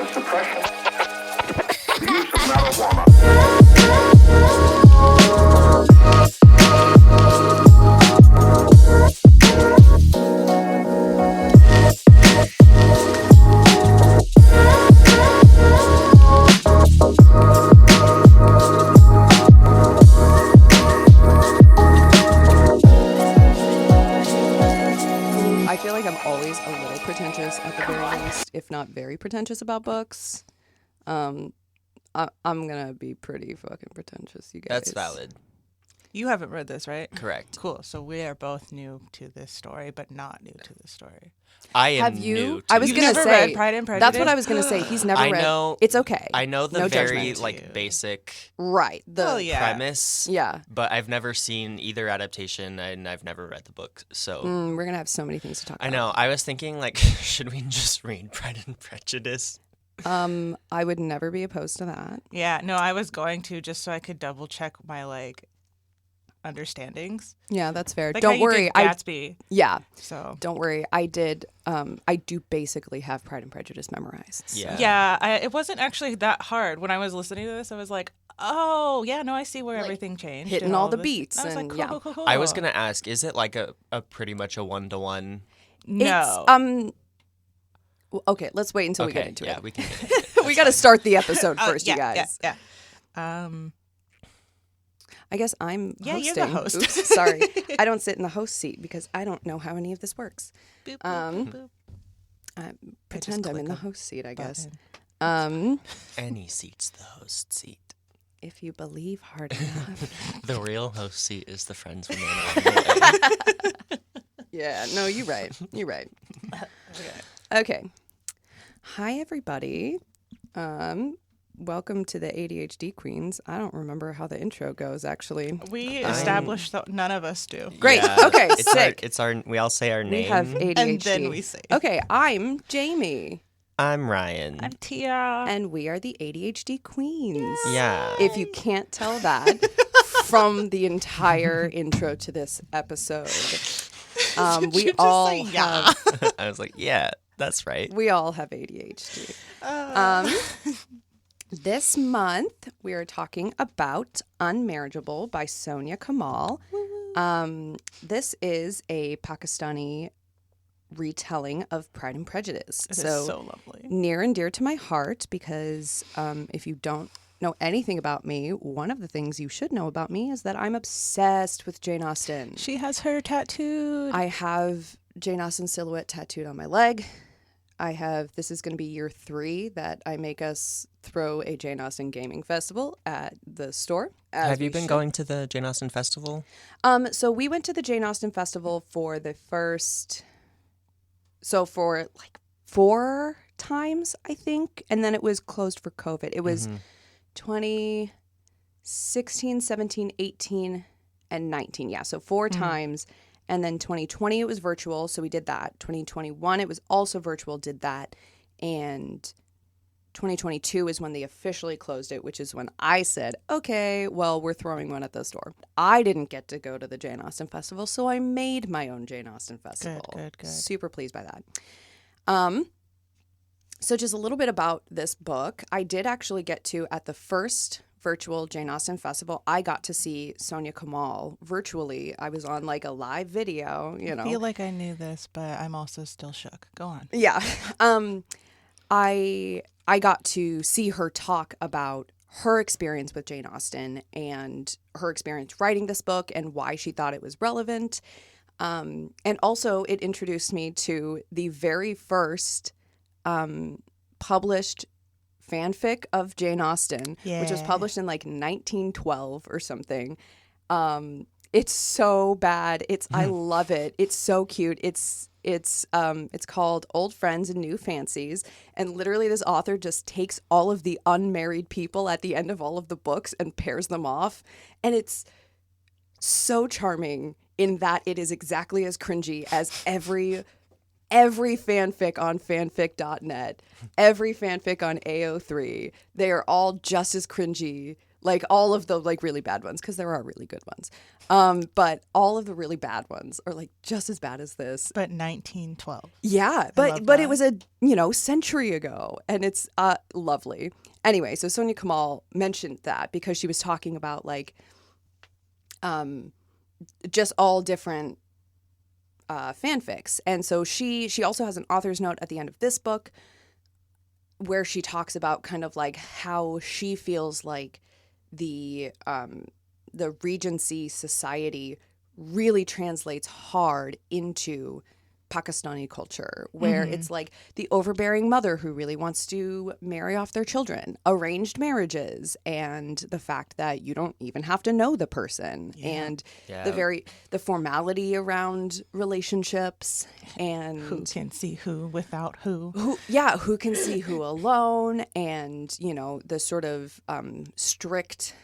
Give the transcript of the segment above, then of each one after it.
the suppression, the use of marijuana. I feel like I'm always a little pretentious at the very least, if not very pretentious about books. I'm gonna be pretty fucking pretentious, you guys. That's valid. You haven't read this, right? Correct. Cool. So we are both new to this story, but not new to this story. I am Have you? new to I was You've gonna never say read Pride and Prejudice? that's what I was gonna say. He's never I read. know- It's okay. I know the No very judgment. basic Right. Oh, yeah. premise. Yeah. But I've never seen either adaptation and I've never read the book. So We're gonna have so many things to talk about. I know. I was thinking like should we just read Pride and Prejudice? I would never be opposed to that. Yeah, no, I was going to just so I could double check my understandings. Yeah, that's fair. Like how Don't you worry. did Gatsby. Yeah. So Don't worry. I did. I do basically have Pride and Prejudice memorized. So. Yeah. it wasn't actually that hard. When I was listening to this, I was like, oh yeah, no, I see where everything changed. hitting and all the this- beats I was and- like, yeah. cool. I was gonna ask, is it like a pretty much a 1-to-1? No. It's, okay, let's wait until we get into yeah, it. we can get into it. We got to start the episode Oh, first, yeah, you guys. Yeah. I guess I'm Yeah, hosting. you're the host. Oops, sorry. I don't sit in the host seat because I don't know how any of this works. Boop, boop, boop, boop. Pretend I'm in the click a host seat, I guess. button. Any seat's the host seat. If you believe hard enough. The real host seat is the friends we made. Yeah, no, you're right. You're right. Okay. Hi, everybody. Welcome to the ADHD Queens. I don't remember how the intro goes, actually. We established that none of us do. Great. Yeah, Okay, it's sick. we all say our We name. have ADHD. And then we say. Okay, I'm Jaimie, I'm Ryan. I'm Tia. and we are the ADHD Queens. Yeah. If you can't tell that from the entire intro to this episode, Did we you just all say yeah? have I was like, yeah, that's right. we all have ADHD. This month we are talking about Unmarriageable by Sonia Kamal. This is a Pakistani retelling of Pride and Prejudice. It is so lovely. Near and dear to my heart because if you don't know anything about me, one of the things you should know about me is that I'm obsessed with Jane Austen. She has her tattooed. I have Jane Austen silhouette tattooed on my leg. This is going to be year 3 that I make us throw a Jane Austen gaming festival at the store. Have you been going to the Jane Austen Festival? So we went to the Jane Austen Festival for like 4 times, I think. And then it was closed for COVID. It was 2016, 17, 18, and 19. Yeah, so 4 times. And then 2020, it was virtual, so we did that. 2021, it was also virtual, did that. And 2022 is when they officially closed it, which is when I said, okay, well, we're throwing one at the store. I didn't get to go to the Jane Austen Festival, so I made my own Jane Austen Festival. Good. Super pleased by that. So just a little bit about this book. I did actually get to, at the first virtual Jane Austen Festival, I got to see Sonia Kamal virtually. I was on like a live video, you know. I feel like I knew this, but I'm also still shook. Go on. Yeah. I got to see her talk about her experience with Jane Austen and her experience writing this book and why she thought it was relevant. And also it introduced me to the very first published fanfic of Jane Austen, which was published in like 1912 or something. It's so bad. I love it. It's so cute. It's called Old Friends and New Fancies, and literally this author just takes all of the unmarried people at the end of all of the books and pairs them off, and it's so charming in that it is exactly as cringy as every fanfic on fanfic.net, every fanfic on AO3. They are all just as cringy. Like all of the like really bad ones, because there are really good ones. But all of the really bad ones are like just as bad as this. But 1912. Yeah, love but that. it was a century ago, and it's lovely. Anyway, so Sonia Kamal mentioned that because she was talking about like just all different fanfics, and so she also has an author's note at the end of this book where she talks about kind of like how she feels like the Regency society really translates hard into Pakistani culture, where it's like the overbearing mother who really wants to marry off their children, arranged marriages, and the fact that you don't even have to know the person, and the formality around relationships, and Who can see who without who? who can see who alone, and the sort of strict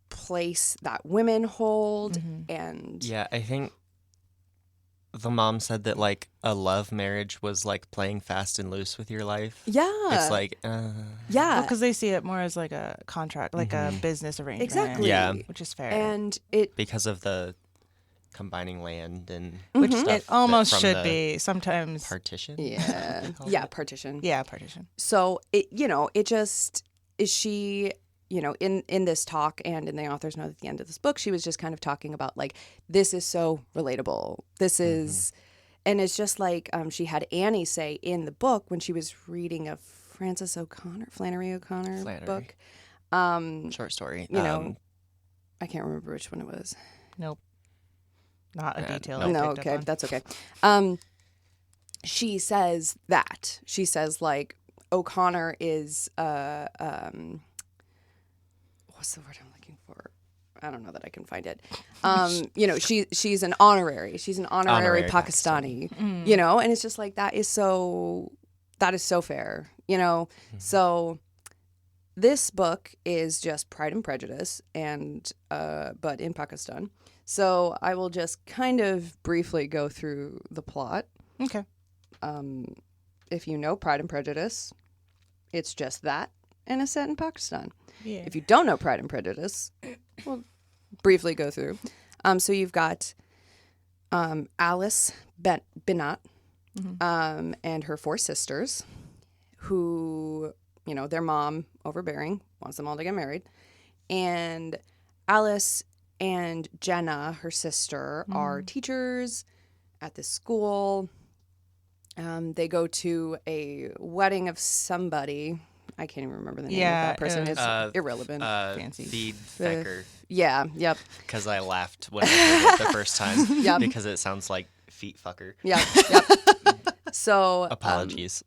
place that women hold, and Yeah, I think the mom said that like a love marriage was like playing fast and loose with your life. It's like yeah, Because they see it more as like a contract, like a business arrangement. Exactly. Yeah. Which is fair. and it because of the combining land and Which stuff it almost from should the be sometimes. partition. yeah yeah partition. Yeah, partition. So it just is she. In this talk and in the author's note at the end of this book, she was just kind of talking about like, this is so relatable. This is, and it's just like she had Annie say in the book when she was reading a Flannery O'Connor book. Short story. I can't remember which one it was. Nope. Not a detail. no. I No, picked up okay, on. that's okay. She says like O'Connor is what's the word I'm looking for? I don't know that I can find it. She's an honorary. She's an honorary Pakistani. And it's just like that is so fair. So this book is just Pride and Prejudice, and but in Pakistan. So I will just kind of briefly go through the plot. Okay. If you know Pride and Prejudice, it's just that, and it's set in Pakistan. Yeah. If you don't know Pride and Prejudice, we'll briefly go through. So you've got Alice Binat and her 4 sisters who, their mom, overbearing, wants them all to get married. And Alice and Jenna, her sister, are teachers at this school. They go to a wedding of somebody. I can't even remember the name of that person. It's irrelevant. Fancy. Theadhdqs. Yeah, yep. Because I laughed when I heard it the first time. Yep. Because it sounds like feet fucker. Yep. So Apologies.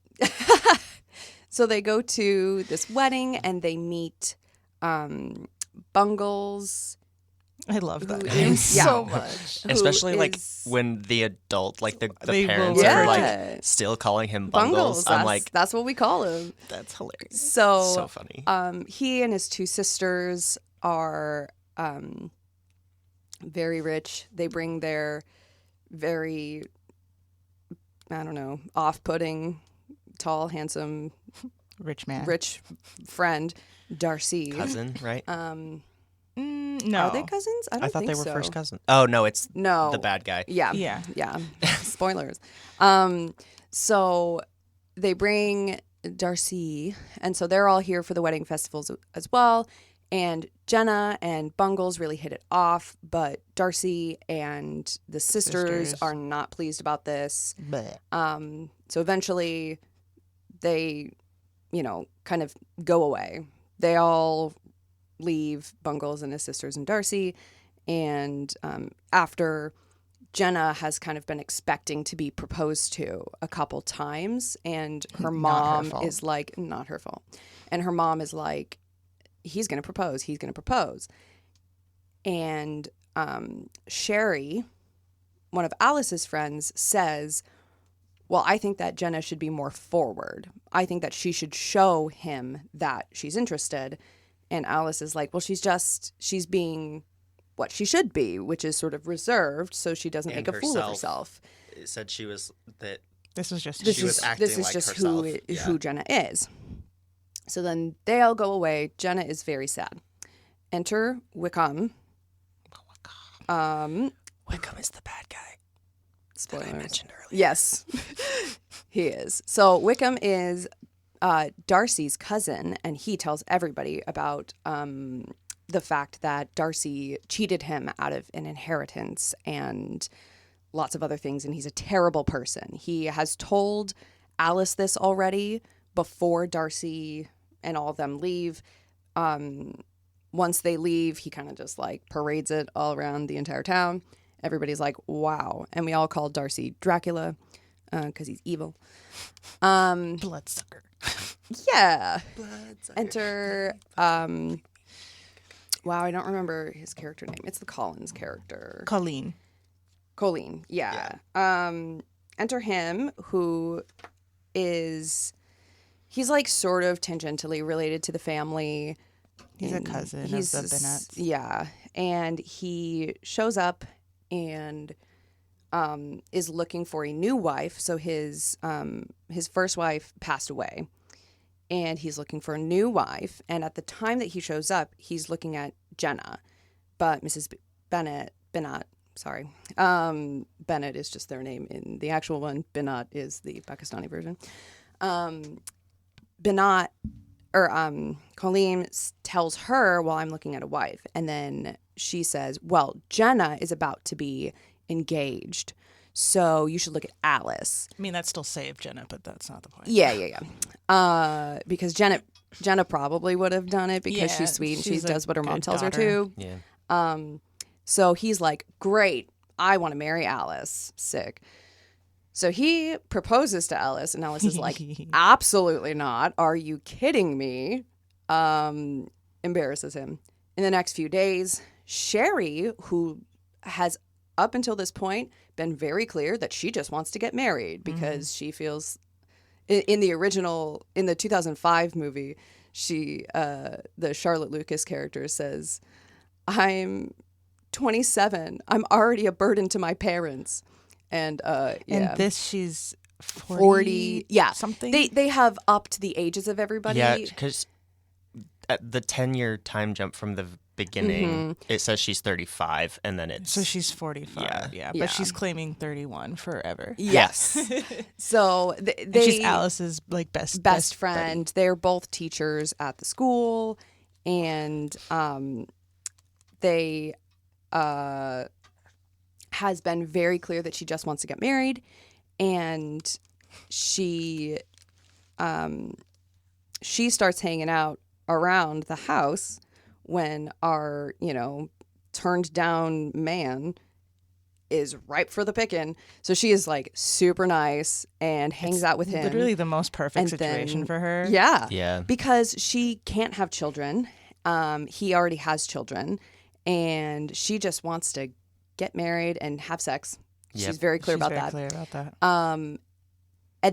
so they go to this wedding and they meet Bungles. I love that Who name is- so yeah. much. who Especially like is- when the adult, like the They will parents refer are to- like still calling him Bungles. I'm like, that's what we call him. That's hilarious. So funny. he and his 2 sisters are very rich. They bring their very, I don't know, off-putting, tall, handsome, Rich man. rich friend, Darcy. Cousin, right? No. Are they cousins? I don't I thought think they were so. first cousins. Oh no, it's No. the bad guy. Yeah. Yeah. Spoilers. So they bring Darcy, and so they're all here for the wedding festivals as well. And Jenna and Bungles really hit it off, but Darcy and the sisters are not pleased about this. Bleh. So eventually they, kind of go away. They all leave, Bungles and his sisters and Darcy. And after Jenna has kind of been expecting to be proposed to a couple times, and her mom is like, not her fault. And her mom is like, he's going to propose. And Sherry, one of Alice's friends, says, well, I think that Jenna should be more forward. I think that she should show him that she's interested. And Alice is like, well, she's being what she should be, which is sort of reserved, so she doesn't And make a fool of herself. It said she was that. This was just She was acting this is like just herself. who Jenna is. So then they all go away. Jenna is very sad. Enter Wickham. Wickham is the bad guy Spoilers. that I mentioned earlier. Yes, he is. So Wickham is Darcy's cousin, and he tells everybody about the fact that Darcy cheated him out of an inheritance and lots of other things, and he's a terrible person. He has told Alice this already before Darcy and all of them leave. Once they leave, he kind of just like parades it all around the entire town. Everybody's like, wow. And we all call Darcy Dracula because he's evil. Bloodsucker. Yeah. Bloodsucker. Enter, wow, I don't remember his character name. It's the Collins character. Colleen, yeah. Enter him, who is, he's like sort of tangentially related to the family. he's a cousin of the Bennets. Yeah. And he shows up and is looking for a new wife. So his first wife passed away, and he's looking for a new wife. And at the time that he shows up, he's looking at Jenna, but Mrs. Bennett, Bennett is just their name in the actual one. Bennett is the Pakistani version. Colleen tells her, well, I'm looking at a wife. And then she says, well, Jenna is about to be engaged, so you should look at Alice. I mean, that still saved Jenna, but that's not the point. Yeah. Because Jenna probably would have done it because she's sweet and she she's a does what her mom good tells her daughter. to. Yeah. So he's like, great, I want to marry Alice. Sick. So he proposes to Alice, and Alice is like, absolutely not. Are you kidding me? Embarrasses him. In the next few days, Sherry, who has up until this point been very clear that she just wants to get married because she feels, in the 2005 movie, the Charlotte Lucas character says, I'm 27. I'm already a burden to my parents. And And this, she's 40. Yeah. Something? They have upped the ages of everybody. Yeah, because at the 10-year time jump from the beginning, it says she's 35, and then it's... So she's 45, yeah. Yeah. But she's claiming 31 forever. Yes. So And she's Alice's like best friend. buddy. They're both teachers at the school, and they has been very clear that she just wants to get married, and she starts hanging out around the house when our turned down man is ripe for the picking. So she is like super nice and hangs out with him. Literally the most perfect And situation then- for her. Yeah. Because she can't have children. He already has children, and she just wants to get married and have sex. Yep. She's very clear about that. Clear about that. And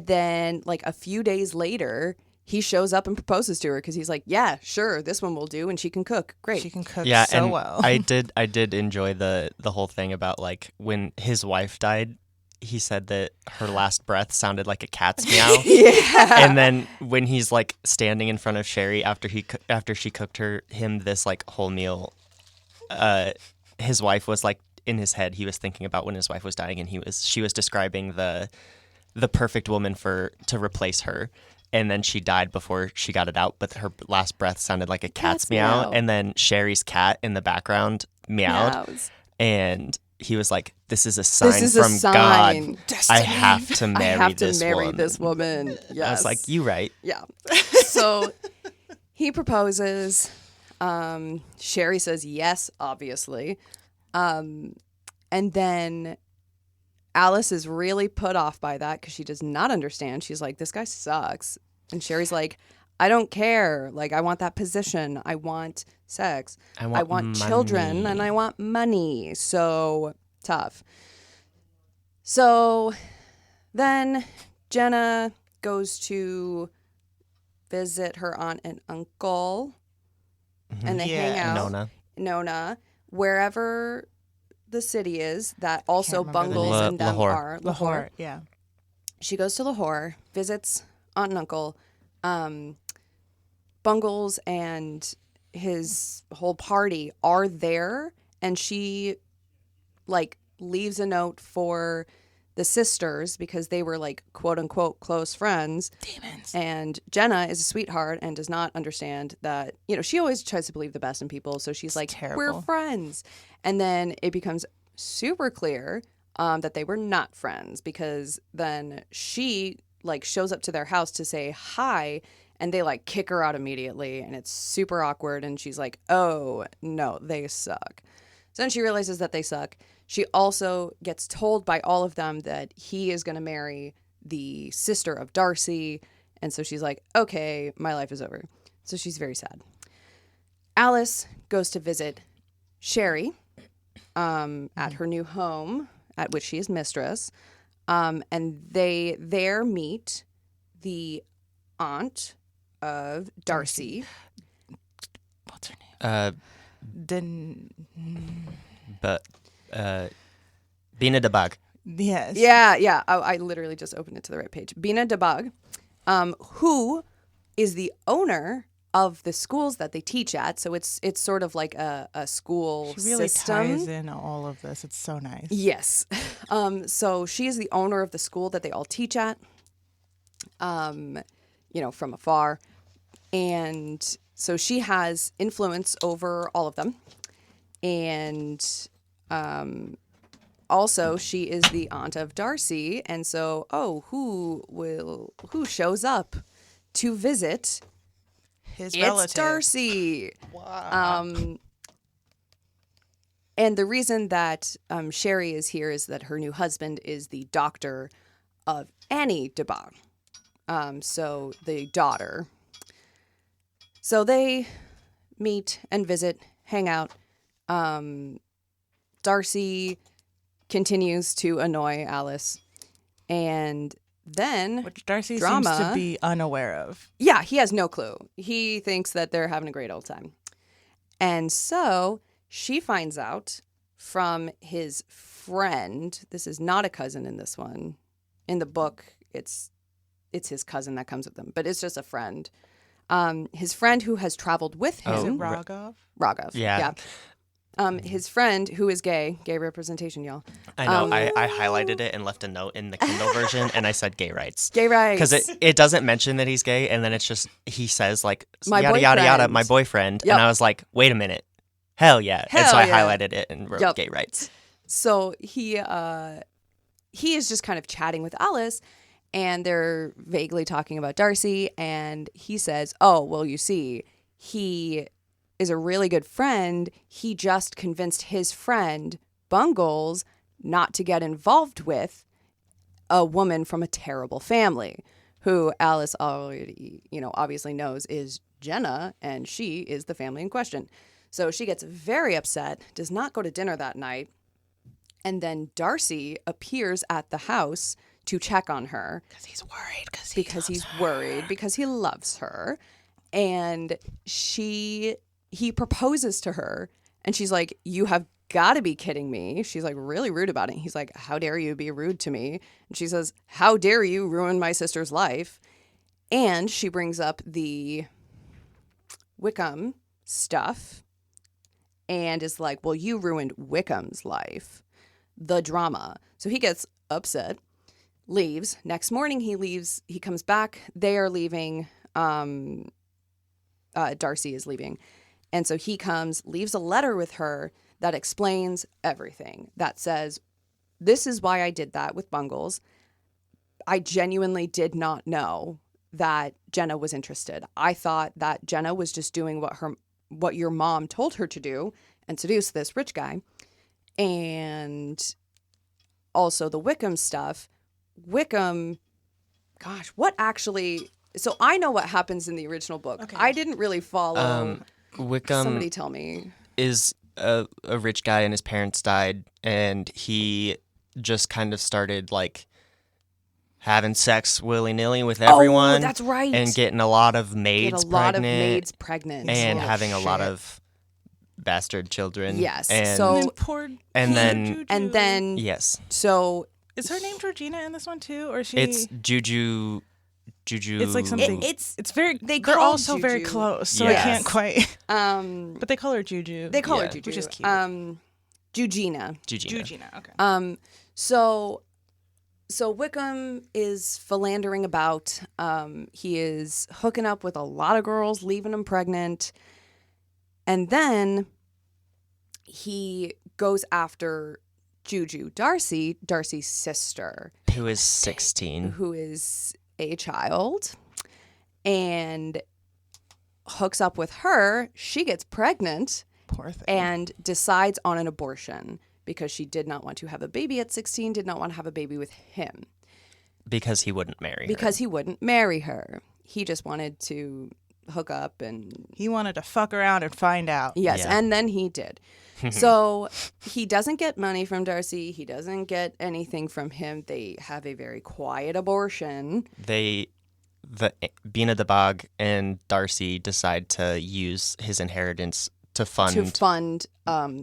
then like a few days later, he shows up and proposes to her because he's like, yeah, sure, this one will do, and she can cook. Great. She can cook Yeah, so and well. I did enjoy the whole thing about like when his wife died, he said that her last breath sounded like a cat's meow. Yeah. And then when he's like standing in front of Sherry after she cooked him this like whole meal, his wife was like, in his head he was thinking about when his wife was dying, and she was describing the perfect woman to replace her. And then she died before she got it out, but her last breath sounded like a cat's meow. And then Sherry's cat in the background meowed. Meows. And he was like, this is a sign This is a from sign. God. Destiny. I have to marry I have to this marry woman. this woman. Yes. I was like, you right. Yeah. So he proposes. Sherry says yes, obviously. And then Alice is really put off by that because she does not understand. She's like, this guy sucks. And Sherry's like, I don't care. Like, I want that position. I want sex. I want money. children, and I want money. So tough. So then Jenna goes to visit her aunt and uncle, and they hang out. Nona, wherever the city is that also remember the Bungles name. and them Lahore. are. Lahore, yeah. She goes to Lahore, visits aunt and uncle. Bungles and his whole party are there, and she like leaves a note for the sisters because they were like quote unquote close friends. Demons. And Jenna is a sweetheart and does not understand that, she always tries to believe the best in people. So she's like, terrible. we're friends. And then it becomes super clear that they were not friends, because then she like shows up to their house to say hi, and they like kick her out immediately, and it's super awkward. And she's like, oh no, they suck. So then she realizes that they suck. She also gets told by all of them that he is going to marry the sister of Darcy. And so she's like, okay, my life is over. So she's very sad. Alice goes to visit Sherry at her new home, at which she is mistress. And they there meet the aunt of Darcy. What's her name? Bina de Bug. Yes. Yeah. I literally just opened it to the right page. Bina de Bug, who is the owner of the schools that they teach at. So it's sort of like a school She really system. ties in all of this. It's so nice. Yes. So she is the owner of the school that they all teach at, from afar. And so she has influence over all of them. And also she is the aunt of Darcy. And so, who shows up to visit? His It's relative. Darcy. Wow. And the reason that Sherry is here is that her new husband is the doctor of Annie de Bog. So the daughter. So they meet and visit, hang out. Darcy continues to annoy Alice. And then Which Darcy drama. seems to be unaware of. Yeah, he has no clue. He thinks that they're having a great old time. And so she finds out from his friend. This is not a cousin in this one. In the book, it's his cousin that comes with them, but it's just a friend. His friend who has traveled with him. Is it Rogov? Rogov. Yeah. His friend who is gay representation, y'all. I know. I highlighted it and left a note in the Kindle version, and I said gay rights. Gay rights. Because it doesn't mention that he's gay, and then it's just, he says, like, My yada, yada, yada, boyfriend. my boyfriend. Yep. And I was like, wait a minute. Hell yeah. And so Hell I yeah. highlighted it and wrote Yep. gay rights. So he is just kind of chatting with Alice, and they're vaguely talking about Darcy, and he says, oh, well, you see, he is a really good friend. He just convinced his friend, Bungles, not to get involved with a woman from a terrible family, who Alice already, obviously knows is Jenna, and she is the family in question. So she gets very upset, does not go to dinner that night, and then Darcy appears at the house to check on her. Because he's worried. Because he loves her. And he proposes to her, and she's like, you have got to be kidding me. She's like really rude about it. He's like, how dare you be rude to me? And she says, how dare you ruin my sister's life? And she brings up the Wickham stuff and is like, well, you ruined Wickham's life. The drama. So he gets upset, leaves. Next morning he leaves. He comes back. They are leaving. Darcy is leaving. And so he comes, leaves a letter with her that explains everything. That says, this is why I did that with Bungles. I genuinely did not know that Jenna was interested. I thought that Jenna was just doing what your mom told her to do and seduce this rich guy. And also the Wickham stuff. Wickham, gosh, what actually... So I know what happens in the original book. Okay. I didn't really follow. Wickham Somebody tell me. is a rich guy, and his parents died, and he just kind of started, like, having sex willy-nilly with everyone. Oh, that's right. And getting a lot of maids Get a lot pregnant. of maids pregnant. And Oh, having a lot shit. of bastard children. Yes. And, So- And poor And then- Juju. And then, yes. so Is her name Georgina in this one too? Or is she... It's Juju Juju. It's like something. It's very. they They're call also very Juju. close, so Yes. I can't quite. But they call her Juju. they call her Yeah. Juju, Which is cute. Jujina. Jujina. Okay. So Wickham is philandering about. He is hooking up with a lot of girls, leaving them pregnant. And then he goes after Juju, Darcy's sister, who is 16. who is a child, and hooks up with her. She gets pregnant Poor thing. and decides on an abortion because she did not want to have a baby at 16, did not want to have a baby with him. Because he wouldn't marry her. Because he wouldn't marry her. He just wanted to hook up and... He wanted to fuck around and find out. Yes, Yeah. and then he did. So he doesn't get money from Darcy. He doesn't get anything from him. They have a very quiet abortion. Bina the Bog and Darcy decide to use his inheritance to fund,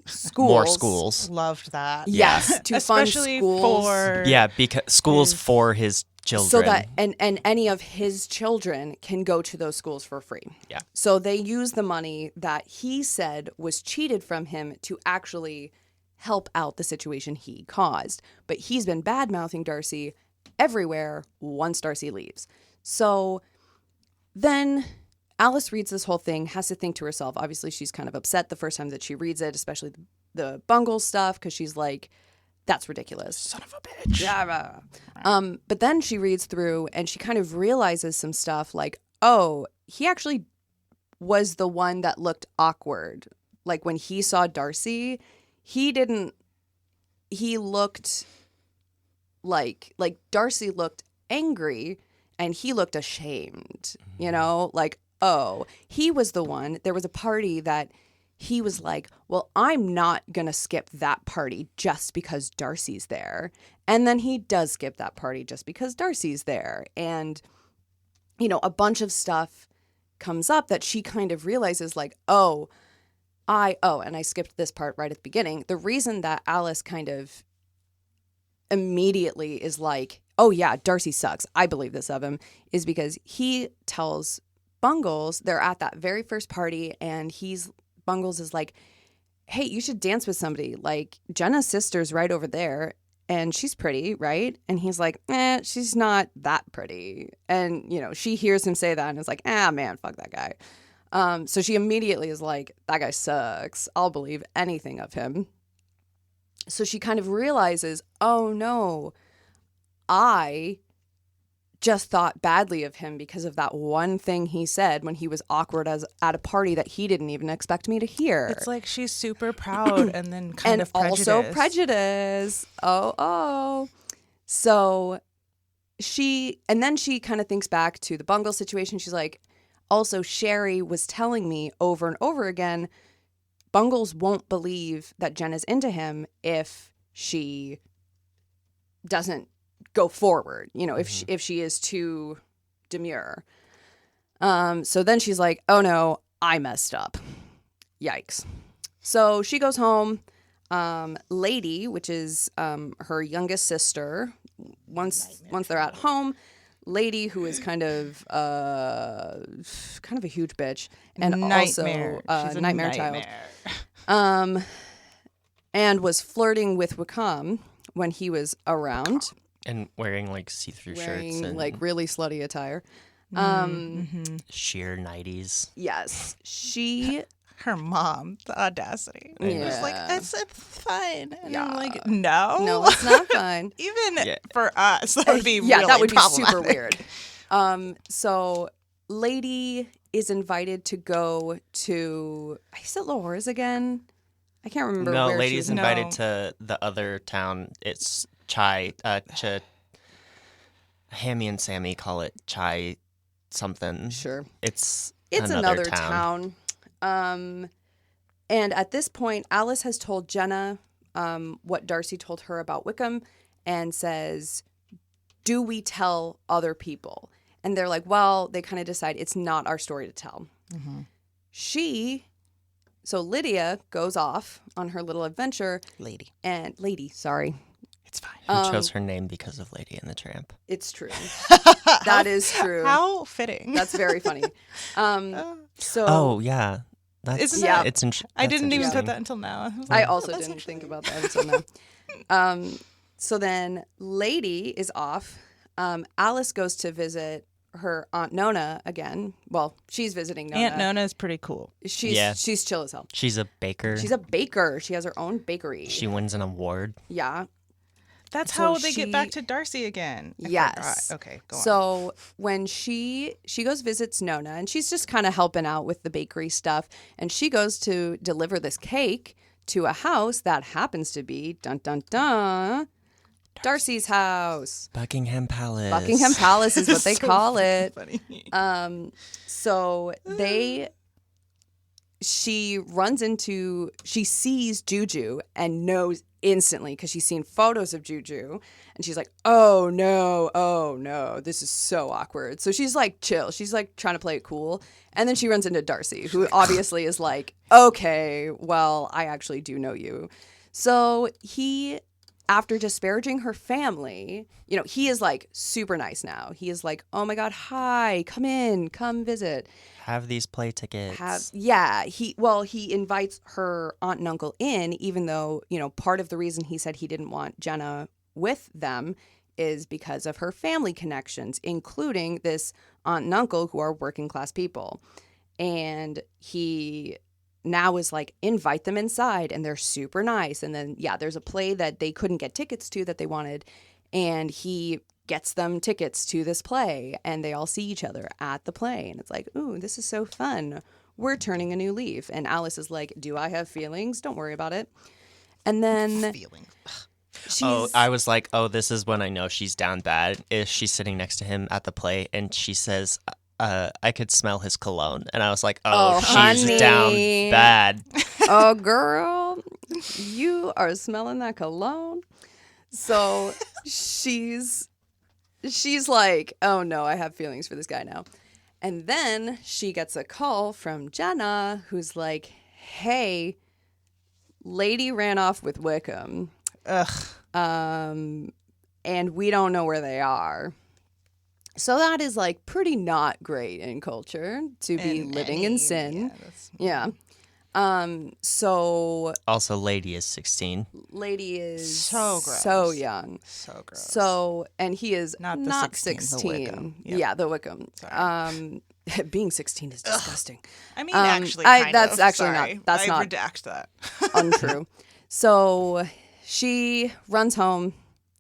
Schools. more schools. Loved that. Yes, to fund Especially schools. for Yeah, because schools for his children. So that and any of his children can go to those schools for free. Yeah. So they use the money that he said was cheated from him to actually help out the situation he caused. But he's been bad-mouthing Darcy everywhere once Darcy leaves. So then Alice reads this whole thing, has to think to herself. Obviously, she's kind of upset the first time that she reads it, especially the Bungle stuff, because she's like, that's ridiculous. son of a bitch. Yeah. But then she reads through and she kind of realizes some stuff like, oh, he actually was the one that looked awkward. Like when he saw Darcy, he looked like Darcy looked angry and he looked ashamed, you know, like, oh, he was the one. There was a party that he was like, well, I'm not going to skip that party just because Darcy's there. And then he does skip that party just because Darcy's there. And, you know, a bunch of stuff comes up that she kind of realizes like, and I skipped this part right at the beginning. The reason that Alice kind of immediately is like, oh yeah, Darcy sucks, I believe this of him, is because he tells Bungles, they're at that very first party and Bungles is like, hey, you should dance with somebody. Like, Jenna's sister's right over there, and she's pretty, right? And he's like, she's not that pretty. And, you know, she hears him say that and is like, man, fuck that guy. So she immediately is like, that guy sucks. I'll believe anything of him. So she kind of realizes, oh, no, I just thought badly of him because of that one thing he said when he was awkward at a party that he didn't even expect me to hear. It's like she's super proud and then kind and of prejudiced. also prejudice. Oh. So then she kind of thinks back to the Bungle situation. She's like, also, Sherry was telling me over and over again, Bungles won't believe that Jenna's into him if she doesn't go forward, you know, if she is too demure. So then she's like, oh no, I messed up. Yikes. So she goes home. Lady, which is her youngest sister, once they're at home, Lady, who is kind of a huge bitch and Nightmare. also She's a nightmare child. And was flirting with Wickham when he was around. And wearing like see-through shirts Wearing and like really slutty attire. sheer 90s. Yes. Her mom, the audacity. And Yeah. was like, it's fine. And I'm Yeah. like, no. No, it's not fine. Even for us, that would be Yeah, really that would be super problematic. weird. So Lady is invited to go to, is it Laura's again? I can't remember No, where Lady's she's invited No. to the other town. It's Hammy and Sammy call it Chai something. Sure. It's another town. And at this point, Alice has told Jenna what Darcy told her about Wickham and says, do we tell other people? And they're like, well, they kind of decide it's not our story to tell. So Lydia goes off on her little adventure. Lady. And Lady, sorry. It's fine. Who chose her name because of Lady and the Tramp? It's true. That is true. How fitting. That's very funny. So Oh yeah, that's Isn't that- it's. I didn't even put interesting. that until now. Was I like, also that's didn't actually think about that until now. So then Lady is off. Alice goes to visit her Aunt Nona again. Well, she's visiting Nona. Aunt Nona is pretty cool. She's chill as hell. She's a baker. She's a baker. She has her own bakery. She wins an award. Yeah. That's So how they she- get back to Darcy again. I Yes. forgot. Okay, go on. So when she goes visits Nona, and she's just kind of helping out with the bakery stuff, and she goes to deliver this cake to a house that happens to be dun dun dun Darcy's house. Buckingham Palace. Buckingham Palace is what they So call it. funny. So she sees Juju and knows instantly because she's seen photos of Juju, and she's like, oh no, this is so awkward. So she's like chill. She's like trying to play it cool. And then she runs into Darcy, who obviously is like, okay, well, I actually do know you. So he, after disparaging her family, he is like super nice now. He is like, oh my God, hi, come in, come visit. Have these play tickets. He invites her aunt and uncle in, even though, part of the reason he said he didn't want Jenna with them is because of her family connections, including this aunt and uncle who are working class people. And he now is like, invite them inside, and they're super nice. And then, there's a play that they couldn't get tickets to that they wanted, and he gets them tickets to this play, and they all see each other at the play. And it's like, ooh, this is so fun. We're turning a new leaf. And Alice is like, do I have feelings? Don't worry about it. And then Feelings. I was like, this is when I know she's down bad. Is she's sitting next to him at the play, and she says, I could smell his cologne. And I was like, she's honey. down bad. Oh, girl, you are smelling that cologne. So she's like, oh no, I have feelings for this guy now. And then she gets a call from Jenna, who's like, hey, Lady ran off with Wickham. Ugh. And we don't know where they are. So that is like pretty not great in culture to be living in sin. Yeah. So Also, Lady is 16. Lady is So gross. so young. So gross. So, and he is Not the not 16, the 16. Wickham. Yep. Yeah, the Wickham. Sorry. Being 16 is disgusting. I mean, actually, kind that's of. actually Sorry. not. That's I not redact that. untrue. So she runs home.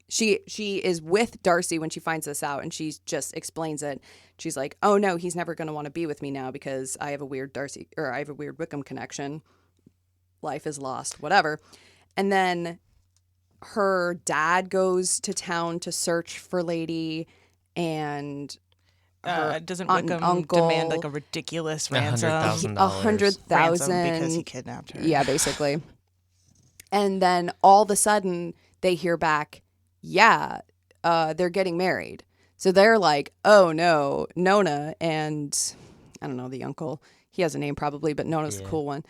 She is with Darcy when she finds this out, and she just explains it. She's like, "Oh no, he's never going to want to be with me now because I have a weird Wickham connection. Life is lost, whatever." And then her dad goes to town to search for Lady, and Doesn't aunt and Wickham uncle- demand like a ridiculous ransom? $100,000. $100,000 because he kidnapped her. Yeah, basically. And then all of a sudden they hear back, they're getting married. So they're like, oh no, Nona and I don't know, the uncle. He has a name probably, but Nona's a cool one.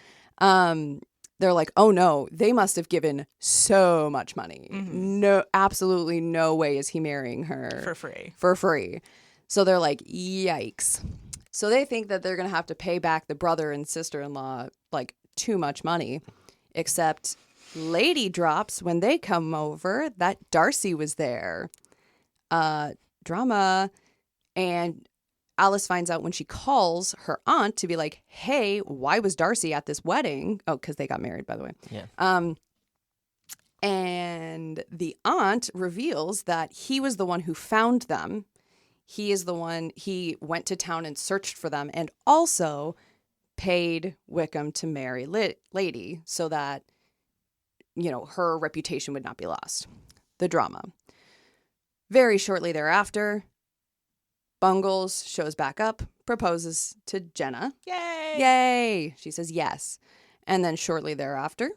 They're like, oh no, they must have given so much money. Mm-hmm. No, absolutely no way is he marrying her. For free. So they're like, yikes. So they think that they're going to have to pay back the brother and sister-in-law like too much money, except Lady drops when they come over that Darcy was there. Drama. And Alice finds out when she calls her aunt to be like, hey, why was Darcy at this wedding? Oh, because they got married, by the way. Yeah. And the aunt reveals that he was the one who found them. He went to town and searched for them and also paid Wickham to marry Lady so that, her reputation would not be lost. The drama. Very shortly thereafter, Bungles shows back up, proposes to Jenna. Yay! She says yes. And then shortly thereafter,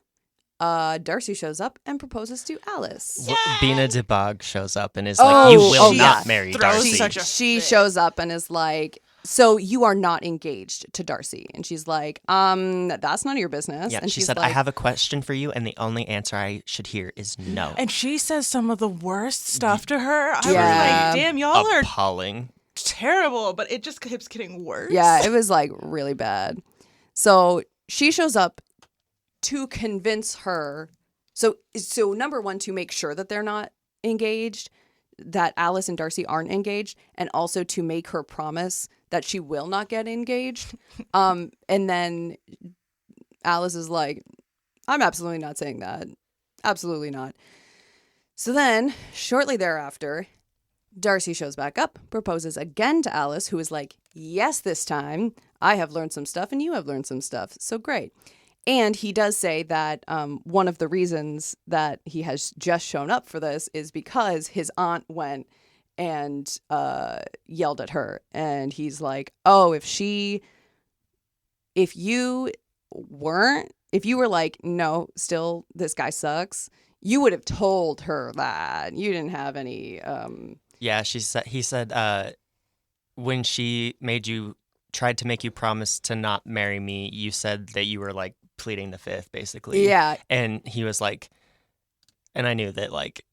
Darcy shows up and proposes to Alice. Bina DeBog shows up and is like, you will not marry throws Darcy. such a She fit. shows up and is like, so you are not engaged to Darcy. And she's like, that's none of your business. Yeah, and she she's said, like, I have a question for you, and the only answer I should hear is no. And she says some of the worst stuff to her. I was Yeah. like, damn, y'all are Appalling. terrible, but it just keeps getting worse. Yeah, it was like really bad. So she shows up to convince her. So number one, to make sure that they're not engaged, that Alice and Darcy aren't engaged, and also to make her promise that she will not get engaged. And then Alice is like, I'm absolutely not saying that. Absolutely not. So then, shortly thereafter, Darcy shows back up, proposes again to Alice, who is like, yes, this time I have learned some stuff and you have learned some stuff. So great. And he does say that one of the reasons that he has just shown up for this is because his aunt went and yelled at her. And he's like, oh, if you were like, no, still, this guy sucks, you would have told her that. You didn't have any... Yeah, he said when she tried to make you promise to not marry me, you said that you were like pleading the fifth, basically. Yeah. And he was like, and I knew that like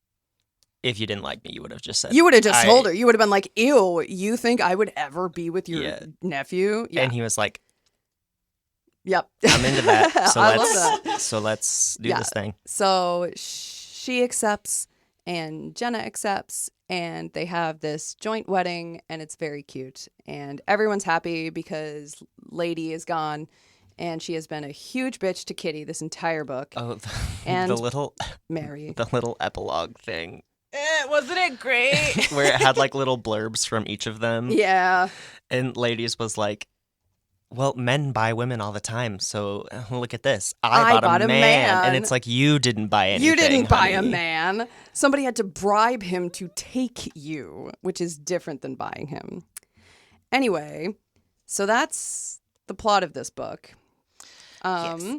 if you didn't like me, you would have just said. You would have just told her. You would have been like, ew, you think I would ever be with your Yeah. nephew? Yeah. And he was like, yep. I'm into that. So I let's love that. so let's do Yeah. this thing. So she accepts and Jenna accepts and they have this joint wedding and it's very cute. And everyone's happy because Lady is gone and she has been a huge bitch to Kitty this entire book. Oh, And the little Mary. the little epilogue thing Wasn't it great? where it had like little blurbs from each of them. Yeah. And Ladies was like, well, men buy women all the time, so look at this. I bought a man. And it's like, you didn't buy anything, You didn't buy a honey. man. Somebody had to bribe him to take you, which is different than buying him. Anyway, so that's the plot of this book. Yes.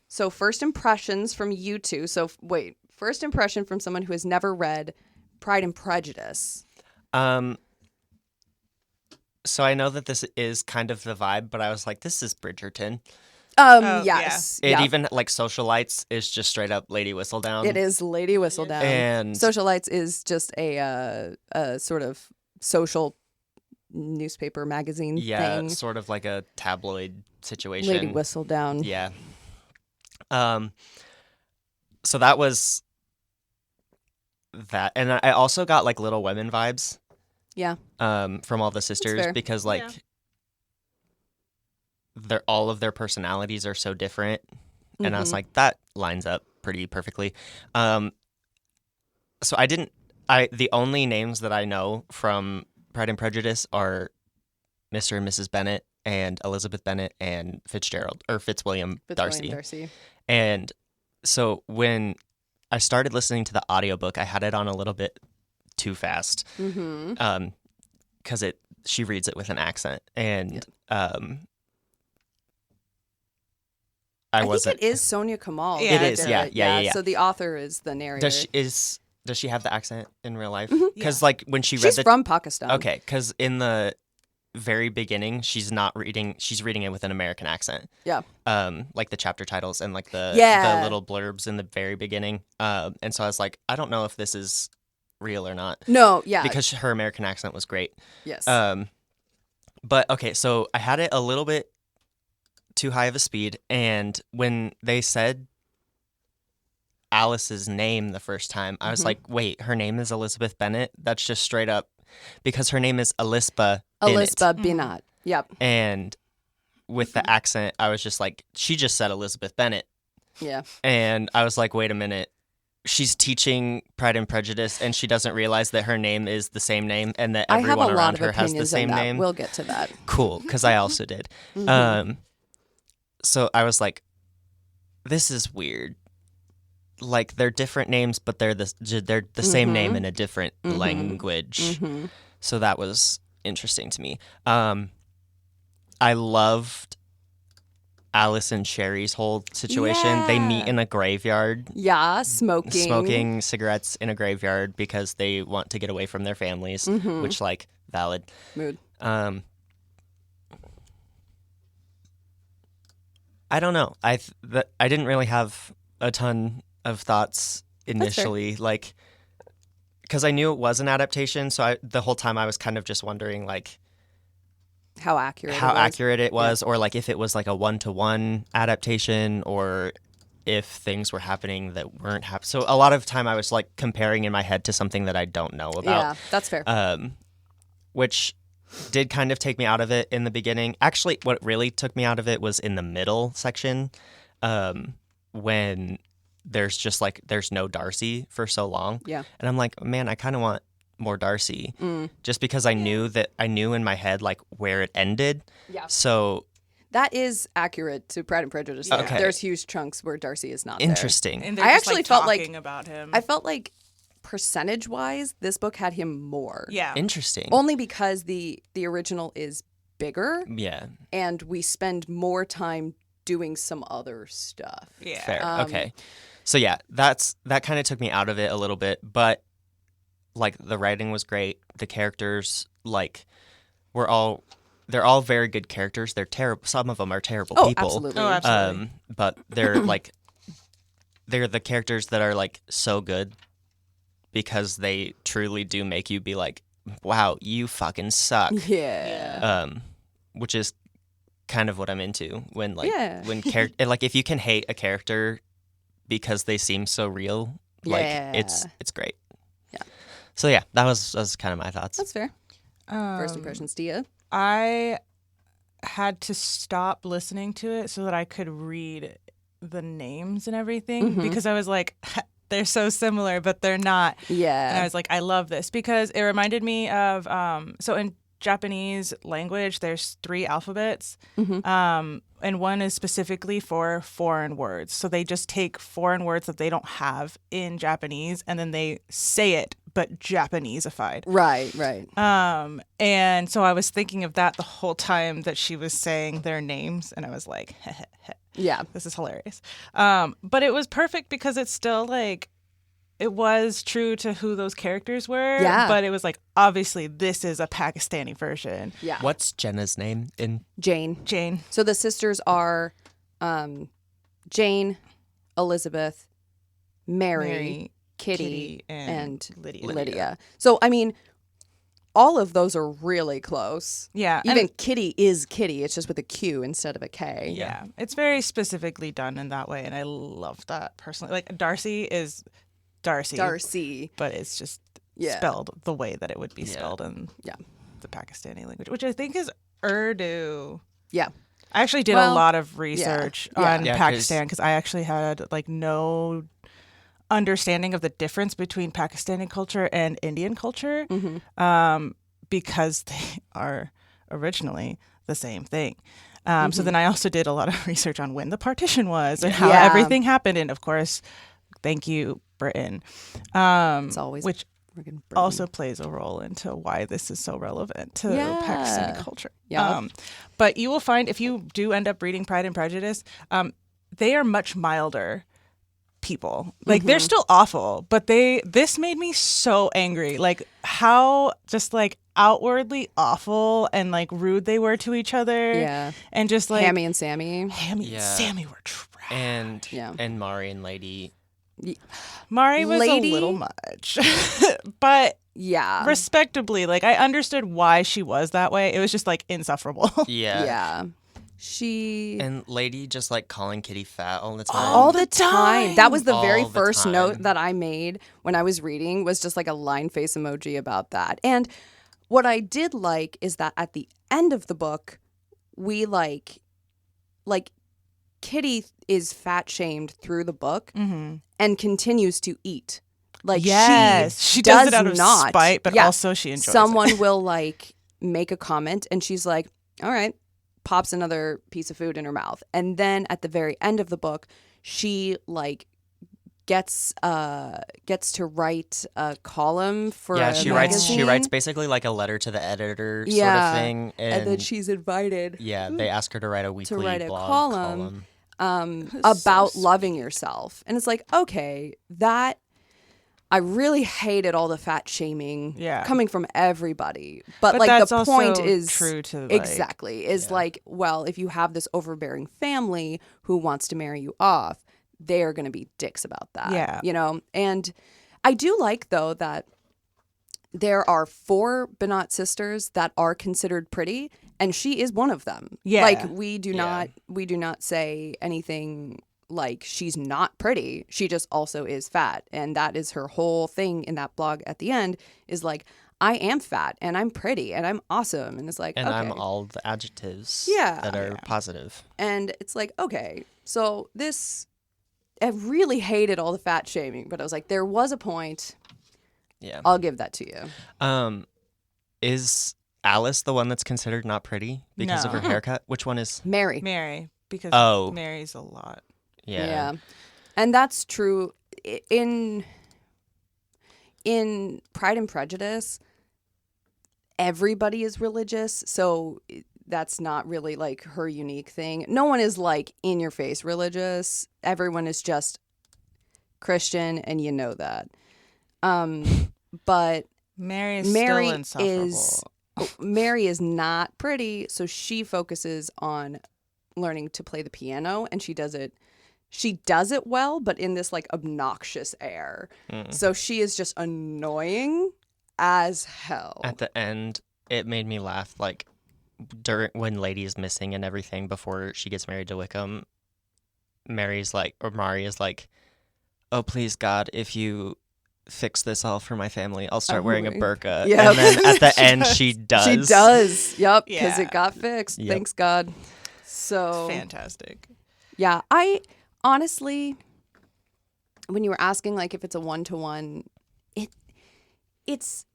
So first impressions from you two. So wait, first impression from someone who has never read Pride and Prejudice. So I know that this is kind of the vibe, but I was like, this is Bridgerton. Yes. It Yeah. even, like, Socialites is just straight up Lady Whistledown. It is Lady Whistledown. And Socialites is just a sort of social newspaper magazine yeah, thing. sort of like a tabloid situation. Lady Whistledown. Yeah. So that was that. And I also got, like, Little Women vibes. Yeah. From all the sisters fair. because like all of their personalities are so different, and I was like, that lines up pretty perfectly. So the only names that I know from Pride and Prejudice are Mr. and Mrs. Bennet and Elizabeth Bennet and Fitzwilliam Darcy. And so when I started listening to the audiobook, I had it on a little bit too fast because she reads it with an accent, and I wasn't. think it is Sonia Kamal. Yeah, that it is, did yeah, it. yeah. So the author is the narrator. Does she have the accent in real life? Mhm. Because like when she read She's from Pakistan. okay, because in the very beginning, she's reading it with an American accent. Yeah. Like the chapter titles and like the little blurbs in the very beginning. And so I was like, I don't know if this is real or not. No, yeah. Because her American accent was great. Yes. But okay, so I had it a little bit too high of a speed, and when they said Alice's name the first time, I was like, wait, her name is Elizabeth Bennet? That's just straight up, because her name is Elispa Bennet. Elispa Binat. Yep. And with the accent, I was just like, she just said Elizabeth Bennet. Yeah. And I was like, wait a minute. She's teaching Pride and Prejudice, and she doesn't realize that her name is the same name, and that I have a everyone lot around of her has opinions the same on that. name. We'll get to that. Cool, because I also did. So I was like, this is weird. Like, they're different names, but they're the same name in a different language. So that was interesting to me. I loved Alice and Sherry's whole situation. Yeah. They meet in a graveyard. Yeah, smoking cigarettes in a graveyard because they want to get away from their families, which, like, valid. Mood. I don't know. I didn't really have a ton of thoughts initially, like, because I knew it was an adaptation. So the whole time I was kind of just wondering, like, how accurate it was, or like if it was like a 1-to-1 adaptation, or if things were happening that weren't happening. So a lot of time I was like comparing in my head to something that I don't know about. Yeah, that's fair. Which did kind of take me out of it in the beginning. Actually, what really took me out of it was in the middle section, when there's no Darcy for so long. Yeah. And I'm like, man, I kind of want more Darcy, just because I knew in my head like where it ended. Yeah. So that is accurate to Pride and Prejudice. Yeah. Okay. There's huge chunks where Darcy is not interesting. And I they're just, actually like, felt like- talking about him. there. I felt like percentage-wise, this book had him more. yeah. Interesting. Only because the original is bigger Yeah. and we spend more time doing some other stuff. Yeah. Fair. Okay. So yeah, that kind of took me out of it a little bit, but like the writing was great. The characters like they're all very good characters. They're terrible. Some of them are terrible people. Absolutely. Oh, absolutely. But they're like they're the characters that are like so good because they truly do make you be like, wow, you fucking suck. Yeah. Which is kind of what I'm into when like Yeah. when like if you can hate a character because they seem so real, like it's great. Yeah. So yeah, that was kind of my thoughts. That's fair. First impressions, Dia. I had to stop listening to it so that I could read the names and everything because I was like, they're so similar, but they're not. Yeah. And I was like, I love this because it reminded me of, so in Japanese language, there's 3 alphabets, and one is specifically for foreign words. So they just take foreign words that they don't have in Japanese, and then they say it, but Japaneseified. Right. And so I was thinking of that the whole time that she was saying their names, and I was like, Yeah. this is hilarious. But it was perfect because it's still like, it was true to who those characters were. Yeah. But it was like, obviously, this is a Pakistani version. Yeah. What's Jenna's name in? Jane. So the sisters are Jane, Elizabeth, Mary, Kitty, and Lydia. So, I mean, all of those are really close. Yeah. Even and- Kitty is Kitty. It's just with a Q instead of a K. yeah. It's very specifically done in that way. And I love that personally. Like, Darcy is Darcy. But it's just spelled the way that it would be spelled in the Pakistani language, which I think is Urdu. Yeah. I actually did a lot of research on Yeah, Pakistan because I actually had like no understanding of the difference between Pakistani culture and Indian culture because they are originally the same thing. So then I also did a lot of research on when the partition was and how everything happened. And of course, thank you, Britain. It's always which friggin' Britain. also plays a role into why this is so relevant to Pakistani culture. Yeah. But you will find if you do end up reading Pride and Prejudice, they are much milder people. Like they're still awful, but this made me so angry. Like how just like outwardly awful and like rude they were to each other. Yeah. And just like Hammy and Sammy. and Sammy were trash. And Mari and Lady. Mari was Lady- a little much. But Yeah. respectably, like I understood why she was that way. It was just like insufferable. Yeah. She And Lady just like calling Kitty fat all the time. all the time. That was the very All the first time. note that I made when I was reading was just like a line face emoji about that. And what I did like is that at the end of the book, we like Kitty is fat shamed through the book and continues to eat. Like she does it out of spite, but also she enjoys Someone it. will like make a comment and she's like, all right, pops another piece of food in her mouth. And then at the very end of the book, she like gets to write a column for a she magazine. writes basically like a letter to the editor sort Yeah. of thing. And then she's invited they ask her to write a weekly write a blog column. About loving yourself. And it's like, okay, that I really hated all the fat shaming Yeah. coming from everybody. But like that's the point also is true to, like, exactly is like, well, if you have this overbearing family who wants to marry you off, they're going to be dicks about that. Yeah. You know? And I do like though that there are 4 Bennett sisters that are considered pretty, and she is one of them. Yeah. Like we do not say anything like she's not pretty. She just also is fat, and that is her whole thing in that blog at the end is like, I am fat and I'm pretty and I'm awesome, and it's like, And okay. I'm all the adjectives that are positive. And it's like, okay, so this, I really hated all the fat shaming, but I was like, there was a point. Yeah. I'll give that to you. Is Alice the one that's considered not pretty because of her haircut? Which one is Mary. Because Mary's a lot. Yeah. And that's true in Pride and Prejudice. Everybody is religious, so that's not really like her unique thing. No one is like in your face religious. Everyone is just Christian, and you know that. But Mary is still insufferable. Mary is not pretty, so she focuses on learning to play the piano, and she does it well, but in this like obnoxious air. So she is just annoying as hell. At the end, it made me laugh, like when Lady is missing and everything before she gets married to Wickham. Mari is like, oh please God, if you fix this all for my family, I'll start wearing a burqa. Yep. And then at the end she does. She does. Yep, because Yeah. it got fixed. Yep. Thanks God. So Fantastic. yeah, I honestly, when you were asking like if it's a 1-to-1, it's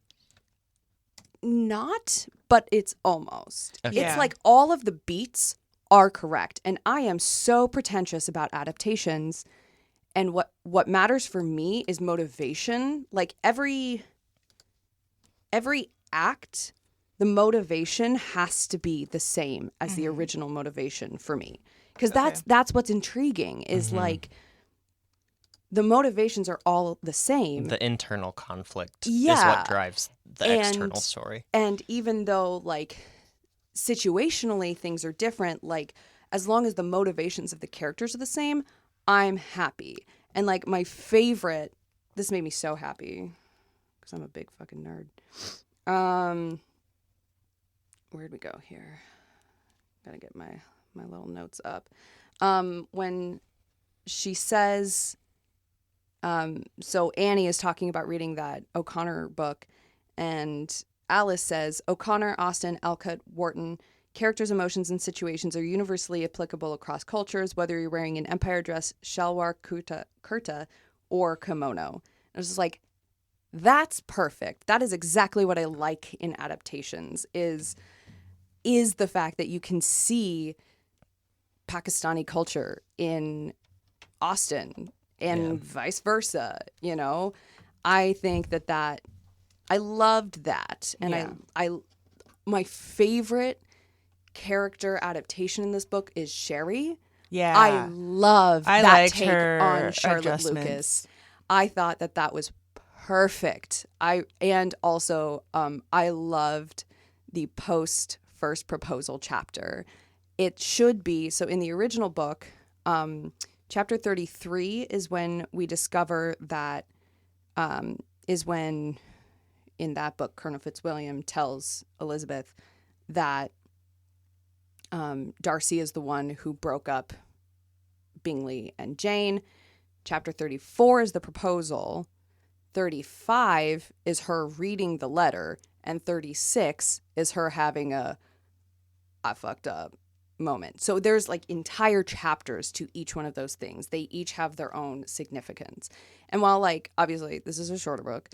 not, but it's almost. Okay. It's Yeah. like all of the beats are correct, and I am so pretentious about adaptations. And what matters for me is motivation. Like every act, the motivation has to be the same as the original motivation for me. Because that's what's intriguing is like the motivations are all the same. The internal conflict is Yeah. what drives the external story. And even though like situationally things are different, like as long as the motivations of the characters are the same, I'm happy. And like my favorite, this made me so happy because I'm a big fucking nerd. Where'd we go here? Gotta get my little notes up. When she says, so Annie is talking about reading that O'Connor book, and Alice says, O'Connor, Austen, Alcott, Wharton, characters' emotions and situations are universally applicable across cultures, whether you're wearing an empire dress, shalwar kurta, or kimono. I was just like, that's perfect. That is exactly what I like in adaptations, is the fact that you can see Pakistani culture in Austen and vice versa, you know? I think that I loved that. And I my favorite character adaptation in this book is Sherry. Yeah. I love that liked take her on Charlotte adjustments. Lucas. I thought that was perfect. I loved the post first proposal chapter. It should be, so in the original book, chapter 33 is when we discover that, is when in that book, Colonel Fitzwilliam tells Elizabeth that Darcy is the one who broke up Bingley and Jane. Chapter 34 is the proposal. 35 is her reading the letter. And 36 is her having a I fucked up moment. So there's like entire chapters to each one of those things. They each have their own significance. And while like obviously this is a shorter book,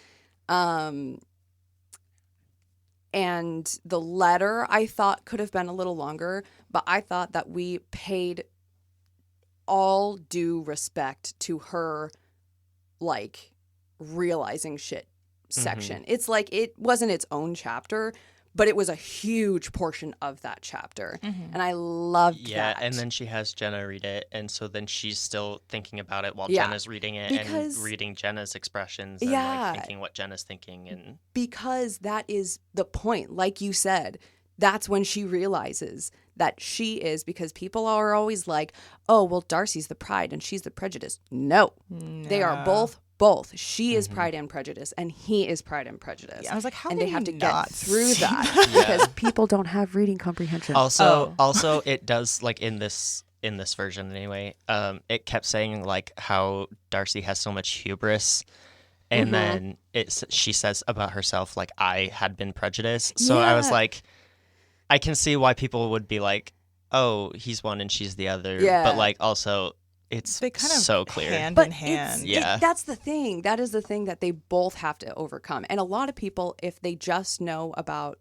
and the letter I thought could have been a little longer, but I thought that we paid all due respect to her like realizing shit section. It's like it wasn't its own chapter, but it was a huge portion of that chapter. And I loved Yeah, that. and then she has Jenna read it, and so then she's still thinking about it while Yeah, Jenna's reading it because- and reading Jenna's expressions and Yeah. like thinking what Jenna's thinking. And because that is the point. Like you said, that's when she realizes that she is, because people are always like, oh, well, Darcy's the pride and she's the prejudice. No. They are both. She is Pride and Prejudice, and he is Pride and Prejudice. Yeah, I was like, how and did they have he to get not through see that because people don't have reading comprehension. also it does, like in this version anyway, it kept saying like how Darcy has so much hubris, and then she says about herself like, I had been prejudiced. So I was Yeah. like, I can see why people would be like, oh, he's one and she's the other. Yeah. But like also it's They kind of so clear. hand But in hand. Yeah. that's the thing. That is the thing that they both have to overcome. And a lot of people, if they just know about,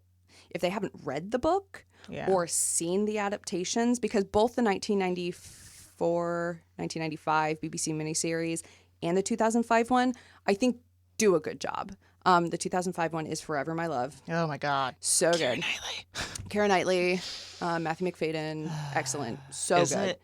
if they haven't read the book Yeah. or seen the adaptations, because both the 1995 BBC miniseries and the 2005 one, I think do a good job. The 2005 one is Forever My Love. Oh my God. So good. Keira Knightley, Matthew McFadden, excellent. So Is good. it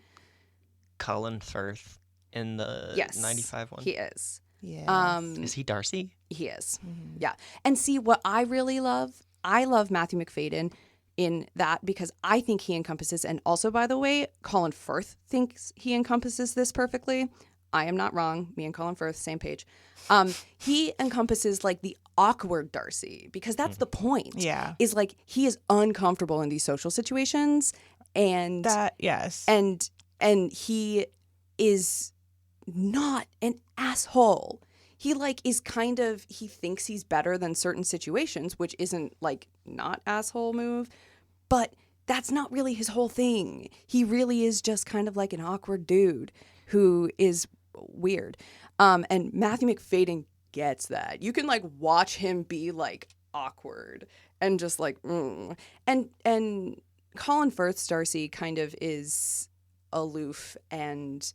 Colin Firth in the Yes, 95 one? he is. Yeah. Is he Darcy? He is. Yeah. And see, what I really love, I love Matthew McFadden in that because I think he encompasses, and also, by the way, Colin Firth thinks he encompasses this perfectly. I am not wrong. Me and Colin Firth, same page. He encompasses like the awkward Darcy, because that's the point. Yeah. Is like he is uncomfortable in these social situations, and That, yes. and he is not an asshole. He like is kind of, he thinks he's better than certain situations, which isn't like not asshole move, but that's not really his whole thing. He really is just kind of like an awkward dude who is weird. And Matthew McFadden gets that. You can like watch him be like awkward and just like and Colin Firth's Darcy kind of is aloof and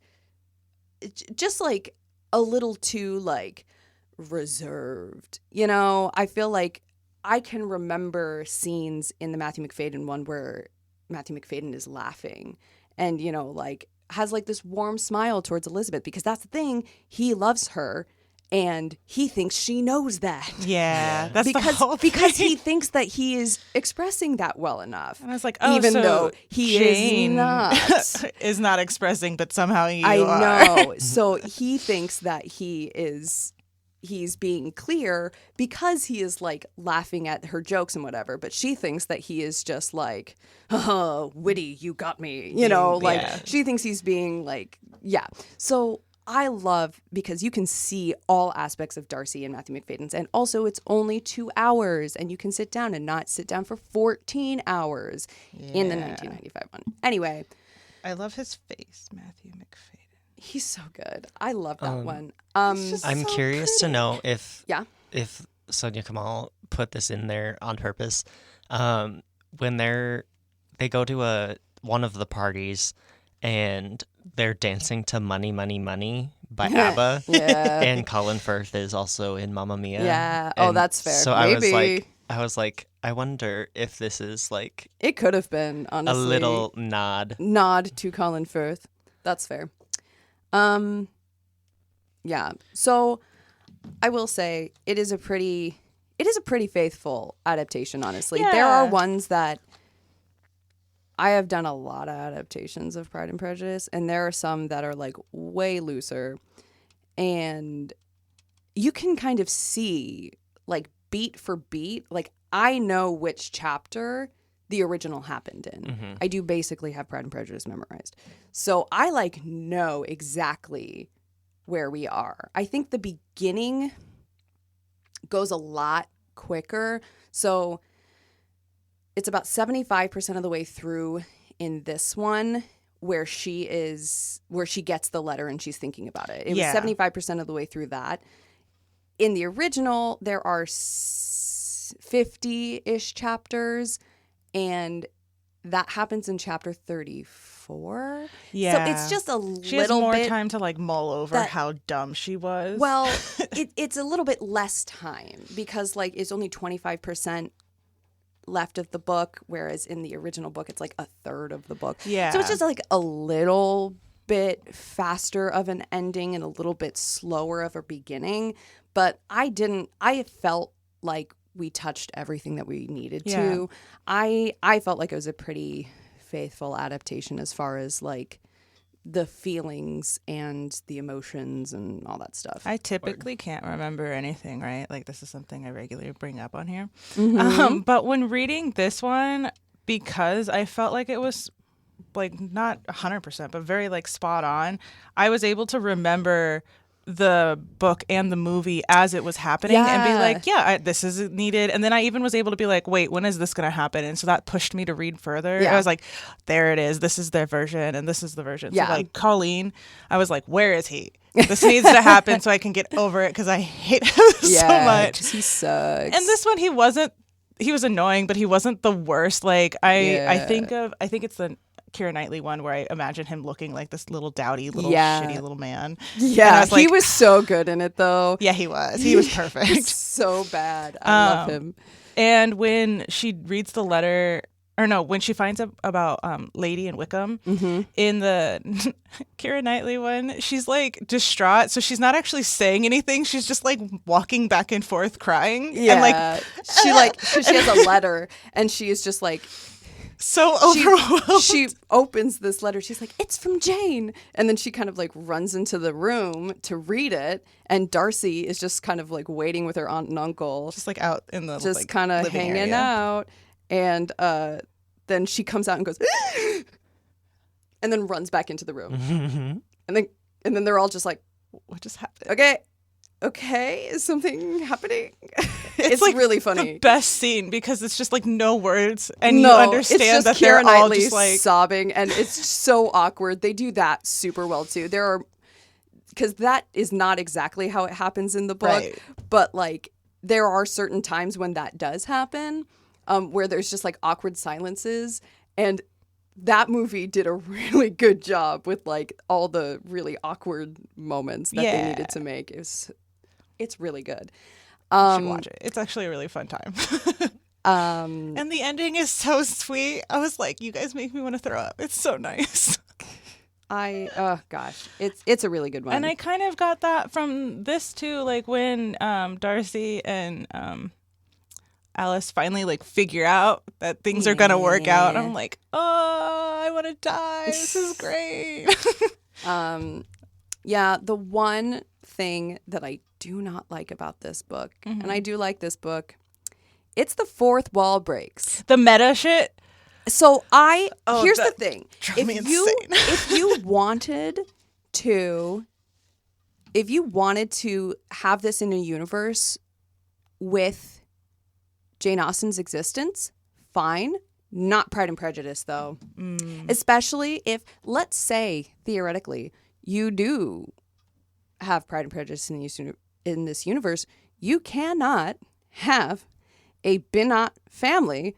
just like a little too like reserved. You know, I feel like I can remember scenes in the Matthew McFadden one where Matthew McFadden is laughing and, you know, like has like this warm smile towards Elizabeth, because that's the thing. He loves her and he thinks she knows that. Yeah. That's the whole because thing. he thinks that he is expressing that well enough. And I was like, oh, even so though he Jane is not. is not expressing, but somehow you I are. know. So he thinks that he's being clear because he is like laughing at her jokes and whatever, but she thinks that he is just like, oh, witty, you got me. You know, like Yeah. she thinks he's being like, yeah. So I love, because you can see all aspects of Darcy and Matthew McFadden's, and also it's only 2 hours and you can sit down and not sit down for 14 hours in the 1995 one. Anyway, I love his face, Matthew McFadden. he's so good. I love that one. just I'm so curious to know if Yeah. if Sonia Kamal put this in there on purpose. When they go to one of the parties and they're dancing to Money, Money, Money by ABBA. Yeah. And Colin Firth is also in Mamma Mia. Yeah. Oh, And that's fair. So Maybe. I was like, I wonder if this is like It could have been, honestly. a little nod. nod to Colin Firth. That's fair. Yeah. So I will say it is a pretty faithful adaptation, honestly. There are Yeah. ones that I have done a lot of adaptations of Pride and Prejudice, and there are some that are like way looser. And you can kind of see like beat for beat, like I know which chapter the original happened in. I do basically have Pride and Prejudice memorized. So I like know exactly where we are. I think the beginning goes a lot quicker. So it's about 75% of the way through in this one where she gets the letter and she's thinking about it. It Yeah. was 75% of the way through that. In the original, there are 50-ish chapters, and that happens in chapter 34. Yeah. So it's just a She has little more bit time to like mull over that- how dumb she was. well, it's a little bit less time because like it's only 25% left of the book, whereas in the original book, it's like a third of the book. Yeah. So it's just like a little bit faster of an ending and a little bit slower of a beginning. But I felt like we touched everything that we needed to. I felt like it was a pretty faithful adaptation as far as like the feelings and the emotions and all that stuff. I typically can't remember anything, right? Like this is something I regularly bring up on here. But when reading this one, because I felt like it was like not 100%, but very like spot on, I was able to remember the book and the movie as it was happening and be like, this is needed. And then I even was able to be like, wait, when is this going to happen? And so that pushed me to read further. I was like, there it is. This is their version and this is the version. So like Colleen, I was like, where is he? This needs to happen so I can get over it because I hate him so much. He sucks. And this one, he was annoying, but he wasn't the worst. Like I think it's the Keira Knightley one where I imagine him looking like this little dowdy, little shitty little man. Yeah, he was so good in it though. Yeah, he was. He was perfect. So bad. I love him. And when she reads the letter, or no, when she finds out about Lady and Wickham in the Keira Knightley one, she's like distraught. So she's not actually saying anything. She's just like walking back and forth crying. Yeah. And like she has a letter and she is just like so overwhelmed. She opens this letter. She's like, it's from Jane. And then she kind of like runs into the room to read it. And Darcy is just kind of like waiting with her aunt and uncle. Just like out in the just like, kind of hanging out. And then she comes out and goes, and then runs back into the room. And then they're all just like, what just happened? Okay, is something happening? It's like really funny. The best scene because it's just like no words and you understand that they're all just like sobbing and it's so awkward. They do that super well too. Because that is not exactly how it happens in the book, but like there are certain times when that does happen, where there's just like awkward silences, and that movie did a really good job with like all the really awkward moments that they needed to make. It's really good. You should watch it. It's actually a really fun time. And the ending is so sweet. I was like, you guys make me want to throw up. It's so nice. Oh gosh, it's a really good one. And I kind of got that from this too, like when Darcy and Alice finally like figure out that things are gonna work out. I'm like, oh, I want to die. This is great. Yeah, the one thing that I do not like about this book, and I do like this book, it's the fourth wall breaks. The meta shit. So here's the thing. If you wanted to have this in a universe with Jane Austen's existence, fine. Not Pride and Prejudice, though. Especially if, let's say, theoretically, you do have Pride and Prejudice in this universe, you cannot have a Binot family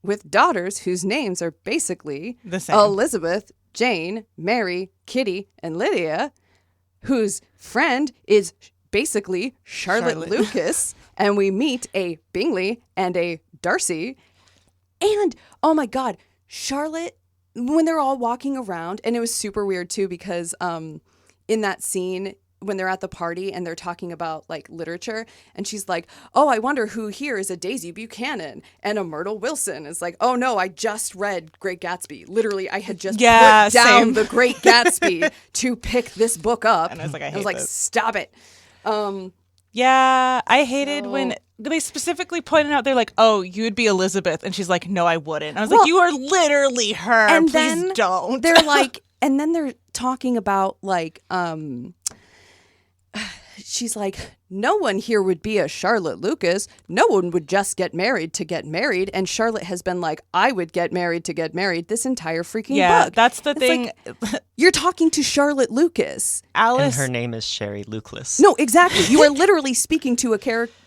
with daughters whose names are basically the same. Elizabeth, Jane, Mary, Kitty, and Lydia, whose friend is basically Charlotte. Lucas, and we meet a Bingley and a Darcy. And, oh my God, Charlotte, when they're all walking around, and it was super weird too because in that scene, when they're at the party and they're talking about like literature, and she's like, oh, I wonder who here is a Daisy Buchanan and a Myrtle Wilson. It's like, oh no, I just read Great Gatsby. Literally, I had just put down The Great Gatsby to pick this book up. And I was like, I was like, this. Stop it. Yeah, I hated when they specifically pointed out, they're like, oh, you'd be Elizabeth. And she's like, no, I wouldn't. I was like, you are literally her. And Please then don't. They're like, and then they're talking about like, she's like, no one here would be a Charlotte Lucas. No one would just get married to get married. And Charlotte has been like, I would get married to get married this entire freaking book. Yeah, that's the thing. Like, you're talking to Charlotte Lucas. And Alice. her name is Sherry Lucas. No, exactly. You are literally speaking to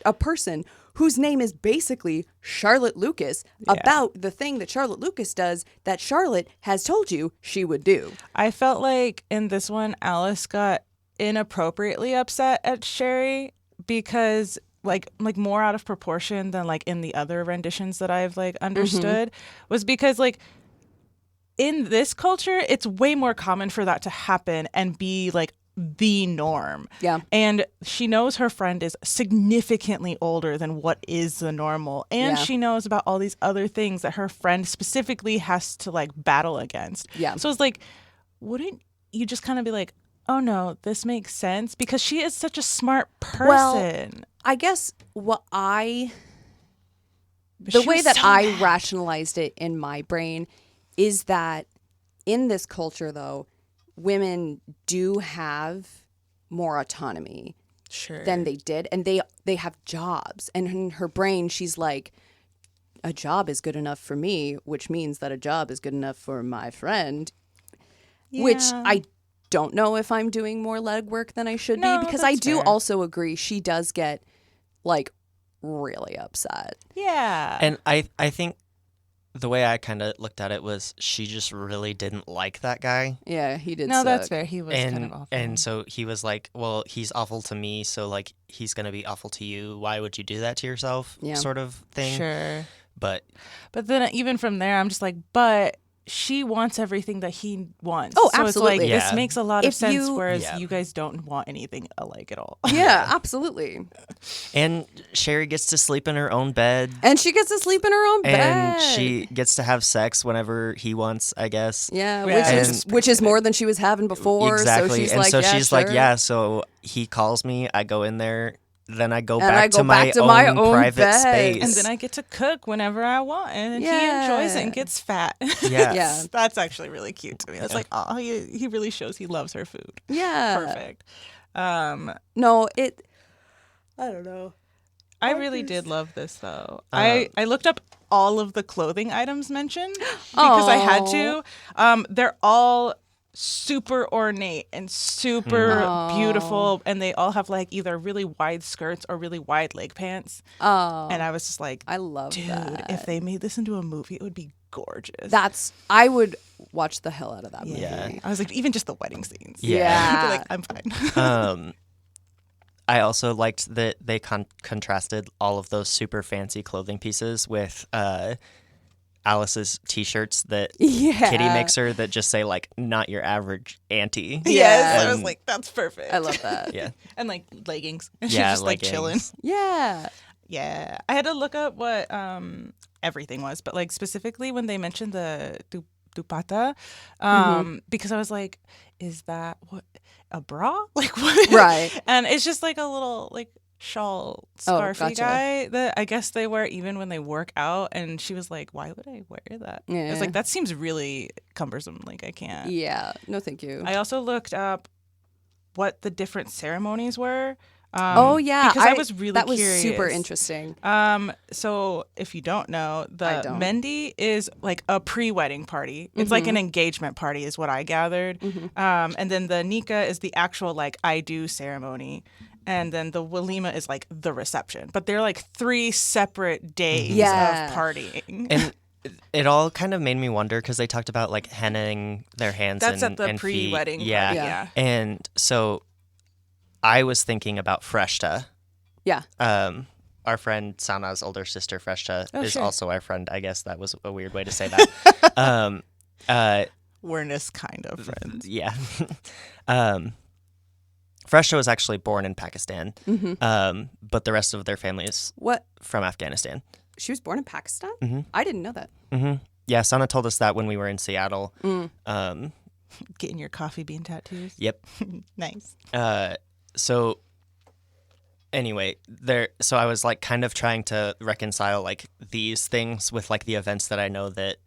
a person whose name is basically Charlotte Lucas about the thing that Charlotte Lucas does that Charlotte has told you she would do. I felt like in this one, Alice got inappropriately upset at Sherry because like more out of proportion than like in the other renditions that I've like understood was because like in this culture, it's way more common for that to happen and be like the norm. Yeah. And she knows her friend is significantly older than what is the normal. And Yeah. she knows about all these other things that her friend specifically has to like battle against. Yeah. So it's like, wouldn't you just kind of be like, oh no, this makes sense? Because she is such a smart person. Well, I guess the she way was that so I mad. rationalized it in my brain is that in this culture, though, women do have more autonomy Sure. than they did, and they have jobs. And in her brain, she's like, a job is good enough for me, which means that a job is good enough for my friend, which Yeah. I don't know if I'm doing more legwork than I should No, be, because I that's do fair. also agree she does get like really upset. Yeah. And I think the way I kind of looked at it was she just really didn't like that guy. Yeah, he did. no, that's suck. fair. He was kind of awful. And so he was like, well, he's awful to me, so like he's gonna be awful to you. Why would you do that to yourself? Yeah. Sort of thing. Sure. But But then even from there, I'm just like, but she wants everything that he wants. Oh, so absolutely. it's like, Yeah. this makes a lot of If sense, you- whereas Yeah. you guys don't want anything alike at all. Yeah, absolutely. and Sherry gets to sleep in her own bed. And she gets to sleep in her own bed. And she gets to have sex whenever he wants, I guess. Yeah, Yeah. which is more than she was having before. Exactly. So she's and like, so yeah, she's like, sure. yeah, so he calls me, I go in there, then I go And back I go to my back to own my own private bed. space. And then I get to cook whenever I want, and he enjoys it and gets fat. Yeah. Yeah. That's actually really cute to me. It's like, oh, he really shows he loves her food. Yeah. Perfect. No, I don't know. I really did love this though. I looked up all of the clothing items mentioned because I had to. They're all super ornate and super beautiful, and they all have like either really wide skirts or really wide leg pants. Oh, And I was just like, I love dude, that. if they made this into a movie, it would be gorgeous. I would watch the hell out of that movie. Yeah. I was like, even just the wedding scenes. Yeah. I'd be like, I'm fine. I also liked that they contrasted all of those super fancy clothing pieces with Alice's t-shirts that Yeah. Kitty makes her that just say like not your average auntie. Yes, I was And- like, that's perfect. I love that. Yeah. And like leggings. She's Yeah, just like chilling. leggings. Yeah. Yeah. I had to look up what everything was, but like specifically when they mentioned the dupata, because I was like, is that what a bra? Like what? Right. And it's just like a little like shawl scarfy gotcha. guy that I guess they wear even when they work out. And she was like, why would I wear that? I Yeah. was like, that seems really cumbersome. Like I can't. Yeah. No, thank you. I also looked up what the different ceremonies were. Oh yeah, because I was really that was curious. super interesting. So if you don't know, I the don't. Mendi is like a pre-wedding party. It's like an engagement party, is what I gathered. And then the Nika is the actual like I do ceremony, and then the Walima is like the reception. But they're like 3 separate days Yeah. of partying. And it all kind of made me wonder because they talked about like hennaing their hands That's and, at the and feet. pre-wedding Yeah. party. Yeah. Yeah. And so I was thinking about Freshta. Yeah. Our friend Sana's older sister, Freshta, Oh, is sure. also our friend. I guess that was a weird way to say that. We're this kind of friends. Yeah. Freshta was actually born in Pakistan, but the rest of their family is What? from Afghanistan. She was born in Pakistan? Mm-hmm. I didn't know that. Mm-hmm. Yeah, Sana told us that when we were in Seattle. Getting your coffee bean tattoos. Yep. Nice. So anyway, so I was like kind of trying to reconcile like these things with like the events that I know that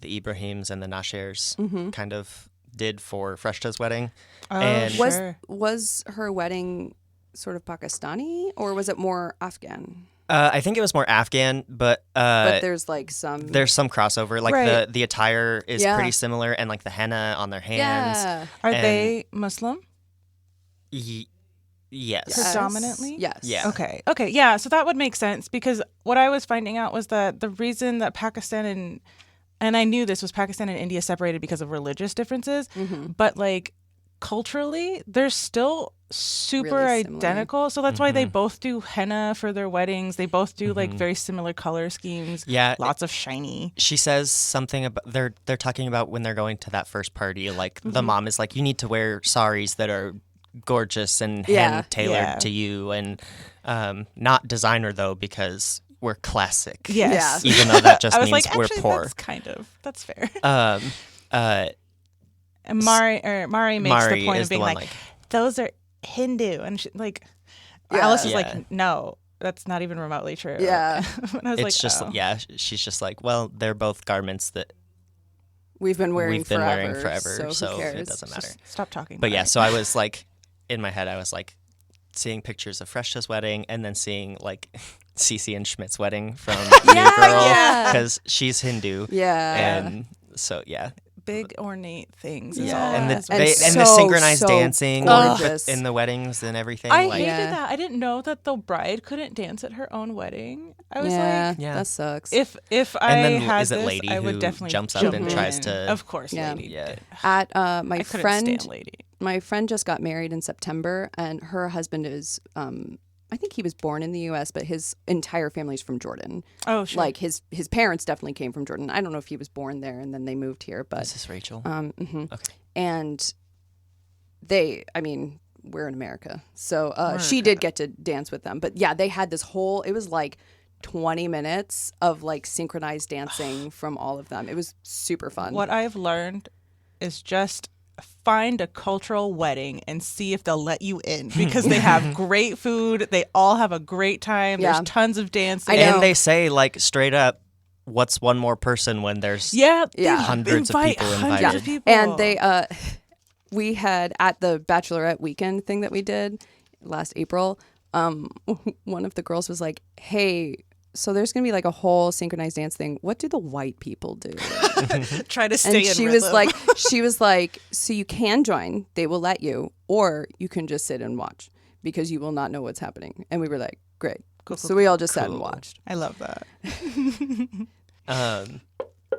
the Ibrahims and the Nashers kind of did for Freshta's wedding. Oh, And- sure. Was her wedding sort of Pakistani or was it more Afghan? I think it was more Afghan, but But there's like some. there's some crossover. Like Right. the attire is Yeah. pretty similar, and like the henna on their hands. Yeah. Are and- they Muslim? Yes. Predominantly? Yes. Yeah. Okay. Yeah. So that would make sense because what I was finding out was that the reason that Pakistan and I knew this was Pakistan and India separated because of religious differences, but like culturally, they're still super Really similar. identical. So that's why they both do henna for their weddings. They both do like very similar color schemes. Yeah, lots of shiny. She says something about they're talking about when they're going to that first party. Like the mom is like, you need to wear saris that are gorgeous and hand tailored to you, and not designer though, because we're classic. Yes. Yeah. Even though that just I was means like, we're actually, poor. That's fair. And And Mari makes Mari the point is of being the one, like, those are Hindu, and Alice is Yeah. like, no, that's not even remotely true. Yeah. And I was it's like, just oh. she's just like, well, they're both garments that We've been wearing we've been forever. wearing forever, So, who cares? it doesn't matter. Just stop talking. But about yeah, it. so I was like, in my head, I was like seeing pictures of Freshta's wedding and then seeing like Cece and Schmidt's wedding from New Girl yeah. because she's Hindu. Yeah. And so, yeah. big ornate things. Is Yeah, all and it the is. And the so, synchronized so dancing gorgeous. in the weddings and everything. I like, hated Yeah. that. I didn't know that the bride couldn't dance at her own wedding. I was yeah, like, Yeah. that sucks. if I And then had is it this, Lady I would who definitely jumps up jump and in. tries to- Of course, Yeah. Lady. Yeah. did. At I my couldn't friend, stand Lady. my friend just got married in September, and her husband is, I think he was born in the U.S., but his entire family's from Jordan. Oh, sure. Like his parents definitely came from Jordan. I don't know if he was born there and then they moved here, Is but this Rachel? mhm. Okay. And we're in America, so she America. did get to dance with them. But yeah, they had this whole. It was like 20 minutes of like synchronized dancing from all of them. It was super fun. What I've learned is just find a cultural wedding and see if they'll let you in because they have great food. They all have a great time. Yeah. There's tons of dancing. I know. And they say, like, straight up, what's one more person when there's Yeah, Yeah. Hundreds of invite people hundreds invited. of people. And they we had at the bachelorette weekend thing that we did last April, one of the girls was like, hey, so there's gonna be like a whole synchronized dance thing, what do the white people do? try to stay And in she rhythm. was like, so you can join, they will let you, or you can just sit and watch because you will not know what's happening. And we were like, great. Cool, So we all just sat and cool. watched. I love that.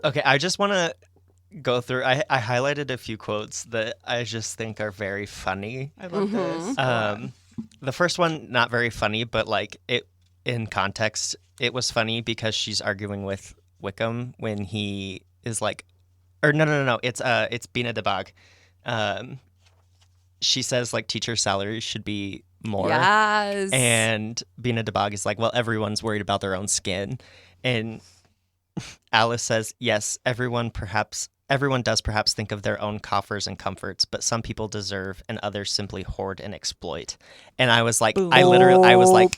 Okay, I just want to go through. I highlighted a few quotes that I just think are very funny. I love this. The first one, not very funny, but like it in context, it was funny because she's arguing with Wickham when he is like, or no, it's Bina Debag. She says like teacher salaries should be more. Yes. And Bina Debag is like, well, everyone's worried about their own skin. And Alice says, yes, everyone does perhaps think of their own coffers and comforts, but some people deserve and others simply hoard and exploit. And I was like, I was like,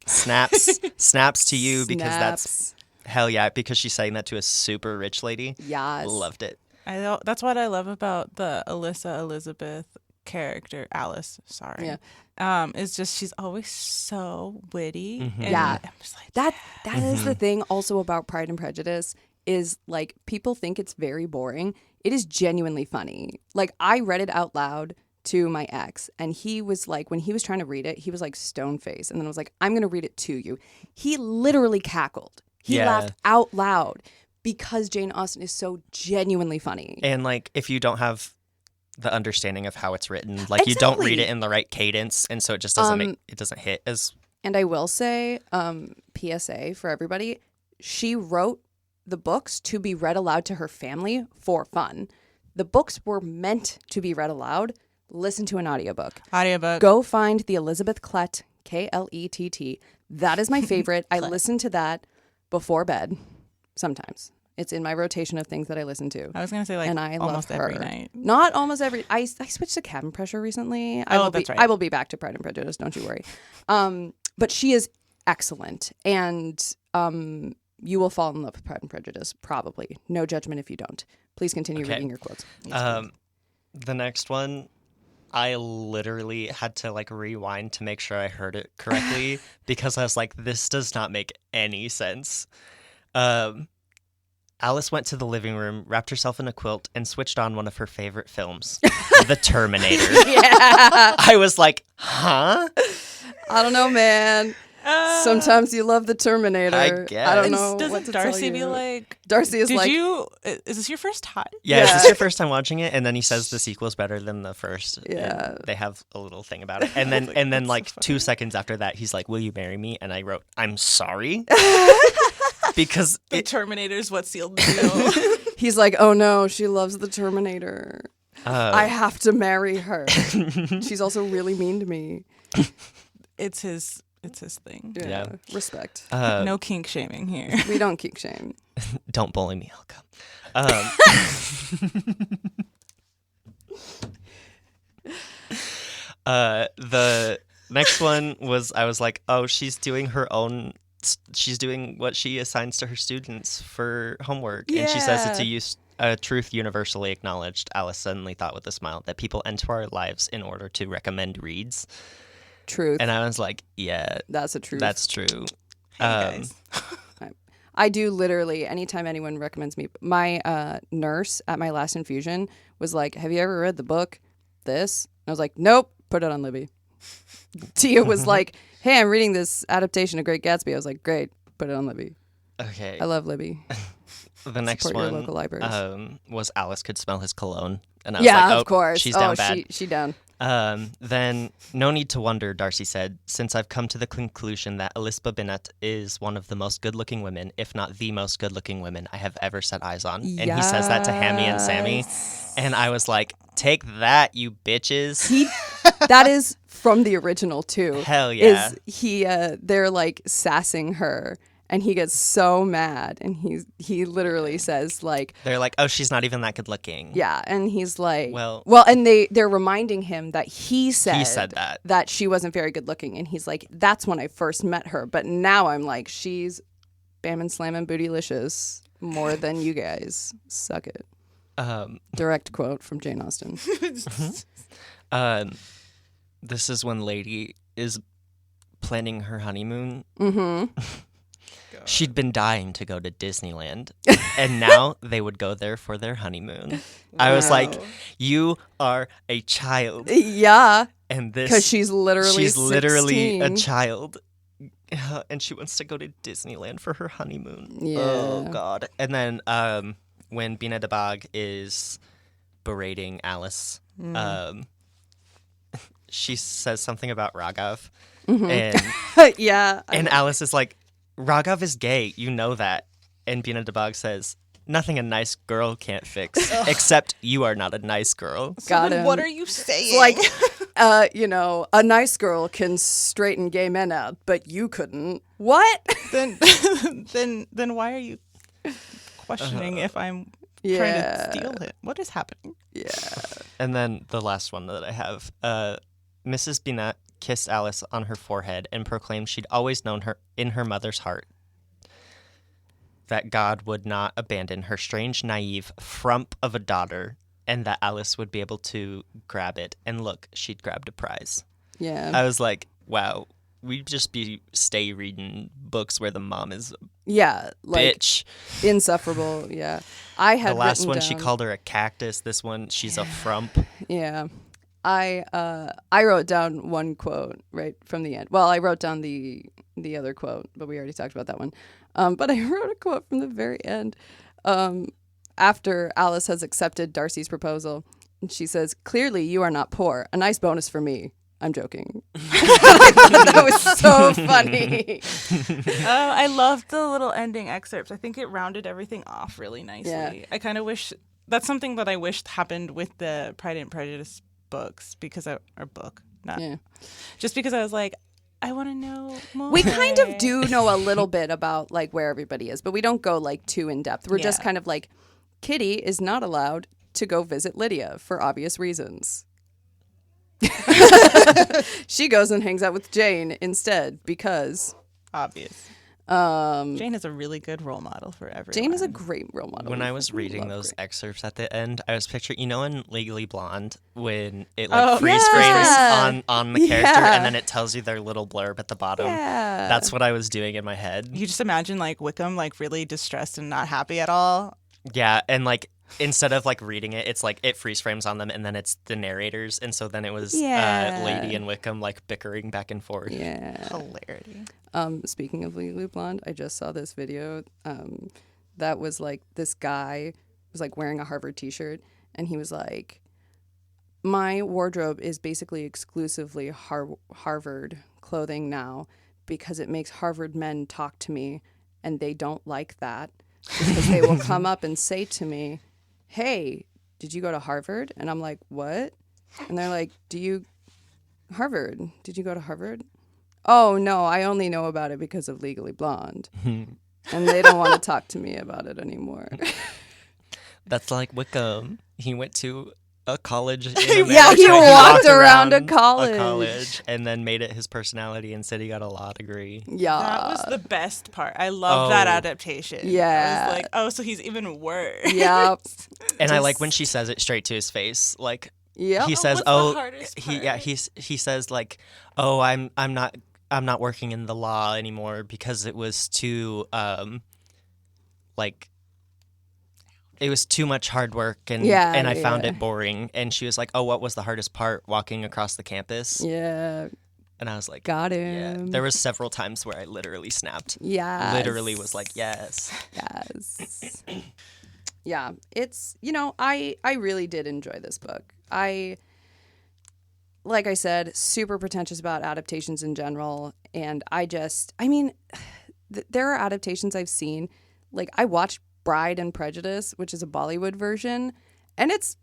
snaps to you because that's Snaps. hell yeah, because she's saying that to a super rich lady. Yes. Loved it. That's what I love about the Alyssa Elizabeth character, Alice. Sorry. Yeah. Is just she's always so witty. And Yeah. I'm just like, That is the thing also about Pride and Prejudice is like people think it's very boring. It is genuinely funny. Like I read it out loud to my ex and he was like, when he was trying to read it, he was like stone faced. And then I was like, I'm going to read it to you. He literally cackled. He Yeah. laughed out loud because Jane Austen is so genuinely funny. And like, if you don't have the understanding of how it's written, like you don't read Exactly. it in the right cadence, and so it just doesn't it doesn't hit as. And I will say, PSA for everybody, she wrote the books to be read aloud to her family for fun. The books were meant to be read aloud. Listen to an audiobook. Go find the Elizabeth Klett, Klett. That is my favorite. I listen to that before bed sometimes. It's in my rotation of things that I listen to. I was gonna say like and I almost love her. every night. Not almost every. I switched to Cabin Pressure recently. That's right. I will be back to Pride and Prejudice. Don't you worry. But she is excellent, and you will fall in love with Pride and Prejudice. Probably. No judgment if you don't. Please continue Okay. reading your quotes. The next one, I literally had to like rewind to make sure I heard it correctly because I was like, this does not make any sense. Alice went to the living room, wrapped herself in a quilt, and switched on one of her favorite films, The Terminator. Yeah. I was like, huh? I don't know, man. Sometimes you love the Terminator. I guess. I don't know. Doesn't what to Darcy tell be you. like, Darcy is like, is this your first time? Yeah, is this your first time watching it? And then he says the sequel's better than the first. Yeah. And they have a little thing about it. And then like 2 seconds after that, he's like, "Will you marry me?" And I wrote, "I'm sorry." Because The Terminator's what sealed the deal. he's like, oh no, she loves the Terminator. I have to marry her. She's also really mean to me. It's his thing. Yeah. Respect. No kink shaming here. We don't kink shame. don't bully me, Helga. The next one was, I was like, oh, she's doing what she assigns to her students for homework. And she says it's a truth universally acknowledged. Alice suddenly thought with a smile that people enter our lives in order to recommend reads. Truth. And I was like, yeah, That's a truth. that's true. Guys. I do literally, anytime anyone recommends me, my nurse at my last infusion was like, have you ever read the book, this? And I was like, nope, put it on Libby. Tia was like, hey, I'm reading this adaptation of Great Gatsby. I was like, great, put it on Libby. Okay. I love Libby. The next Support your one local libraries. was Alice could smell his cologne. And I was Yeah, like, oh, of course. she's down bad. She down. Then, no need to wonder, Darcy said, since I've come to the conclusion that Elizabeth Bennet is one of the most good-looking women, if not the most good-looking women I have ever set eyes on. And he says that to Hammy and Sammy. And I was like, take that, you bitches. That is from the original, too. Hell yeah. They're like sassing her. And he gets so mad, and he literally says like, They're like, oh, she's not even that good looking. yeah, and he's like, Well, and they're reminding him that he said that she wasn't very good looking, and he's like, that's when I first met her, but now I'm like, she's bam slamming bootylicious more than you guys. Suck it. Direct quote from Jane Austen. This is when Lady is planning her honeymoon. Mm-hmm. She'd been dying to go to Disneyland, and now they would go there for their honeymoon. I was like, you are a child. Yeah, And this, because she's literally literally a 16. child. And she wants to go to Disneyland for her honeymoon. Yeah. Oh, God. And then when Bina de Bag is berating Alice, she says something about Raghav. Mm-hmm. And Yeah. and Alice is like, Raghav is gay, you know that. And Bina de Bag says, nothing a nice girl can't fix, except you are not a nice girl. Got him. What are you saying? Like, a nice girl can straighten gay men out, but you couldn't. What? then why are you questioning if I'm trying to steal it? What is happening? Yeah. And then the last one that I have, Mrs. Binet kissed Alice on her forehead and proclaimed she'd always known her in her mother's heart that God would not abandon her strange, naive frump of a daughter, and that Alice would be able to grab it. And look, she'd grabbed a prize. Yeah. I was like, wow, we'd just stay reading books where the mom is Yeah. Like, bitch. insufferable. Yeah. I had The last written one, down, she called her a cactus. This one, she's a frump. Yeah. I wrote down one quote right from the end. Well, I wrote down the other quote, but we already talked about that one. But I wrote a quote from the very end. After Alice has accepted Darcy's proposal, and she says, "Clearly you are not poor. A nice bonus for me." I'm joking. I thought that was so funny. I loved the little ending excerpts. I think it rounded everything off really nicely. Yeah. I kind of wish that's something that I wished happened with the Pride and Prejudice books because just because I was like, I want to know more. We kind of do know a little bit about like where everybody is, but we don't go like too in depth. We're just kind of like, Kitty is not allowed to go visit Lydia for obvious reasons. She goes and hangs out with Jane instead because obvious. Jane is a really good role model for everyone. Jane is a great role model. When I was reading those excerpts at the end, I was picturing, in Legally Blonde, when it freeze frames on the character and then it tells you their little blurb at the bottom. Yeah. That's what I was doing in my head. You just imagine like Wickham like really distressed and not happy at all. Yeah, and like instead of like reading it, it's like it freeze frames on them and then it's the narrators, and so then it was Lady and Wickham like bickering back and forth. Yeah. Hilarity. Speaking of Legally Blonde, I just saw this video that was like this guy was like wearing a Harvard t-shirt, and he was like, my wardrobe is basically exclusively Harvard clothing now because it makes Harvard men talk to me, and they don't like that because they will come up and say to me, hey, did you go to Harvard? And I'm like, what? And they're like, Harvard, did you go to Harvard? Oh, no, I only know about it because of Legally Blonde. And they don't want to talk to me about it anymore. That's like Wickham. He went to a college in Yeah, America. he walked around a college. And then made it his personality and said he got a law degree. Yeah. That was the best part. I love that adaptation. Yeah. I was like, oh, so he's even worse. Yep. And I like when she says it straight to his face. Like, Yep. he says, what's the hardest he says like, oh, I'm not working in the law anymore because it was too like it was too much hard work and I found it boring. And she was like, oh, what was the hardest part? Walking across the campus? Yeah. And I was like, Got yeah. him. There was several times where I literally snapped. Yeah. Literally was like, yes. Yes. Yeah. It's, I really did enjoy this book. Like I said, super pretentious about adaptations in general. And there are adaptations I've seen. Like, I watched Pride and Prejudice, which is a Bollywood version, and it's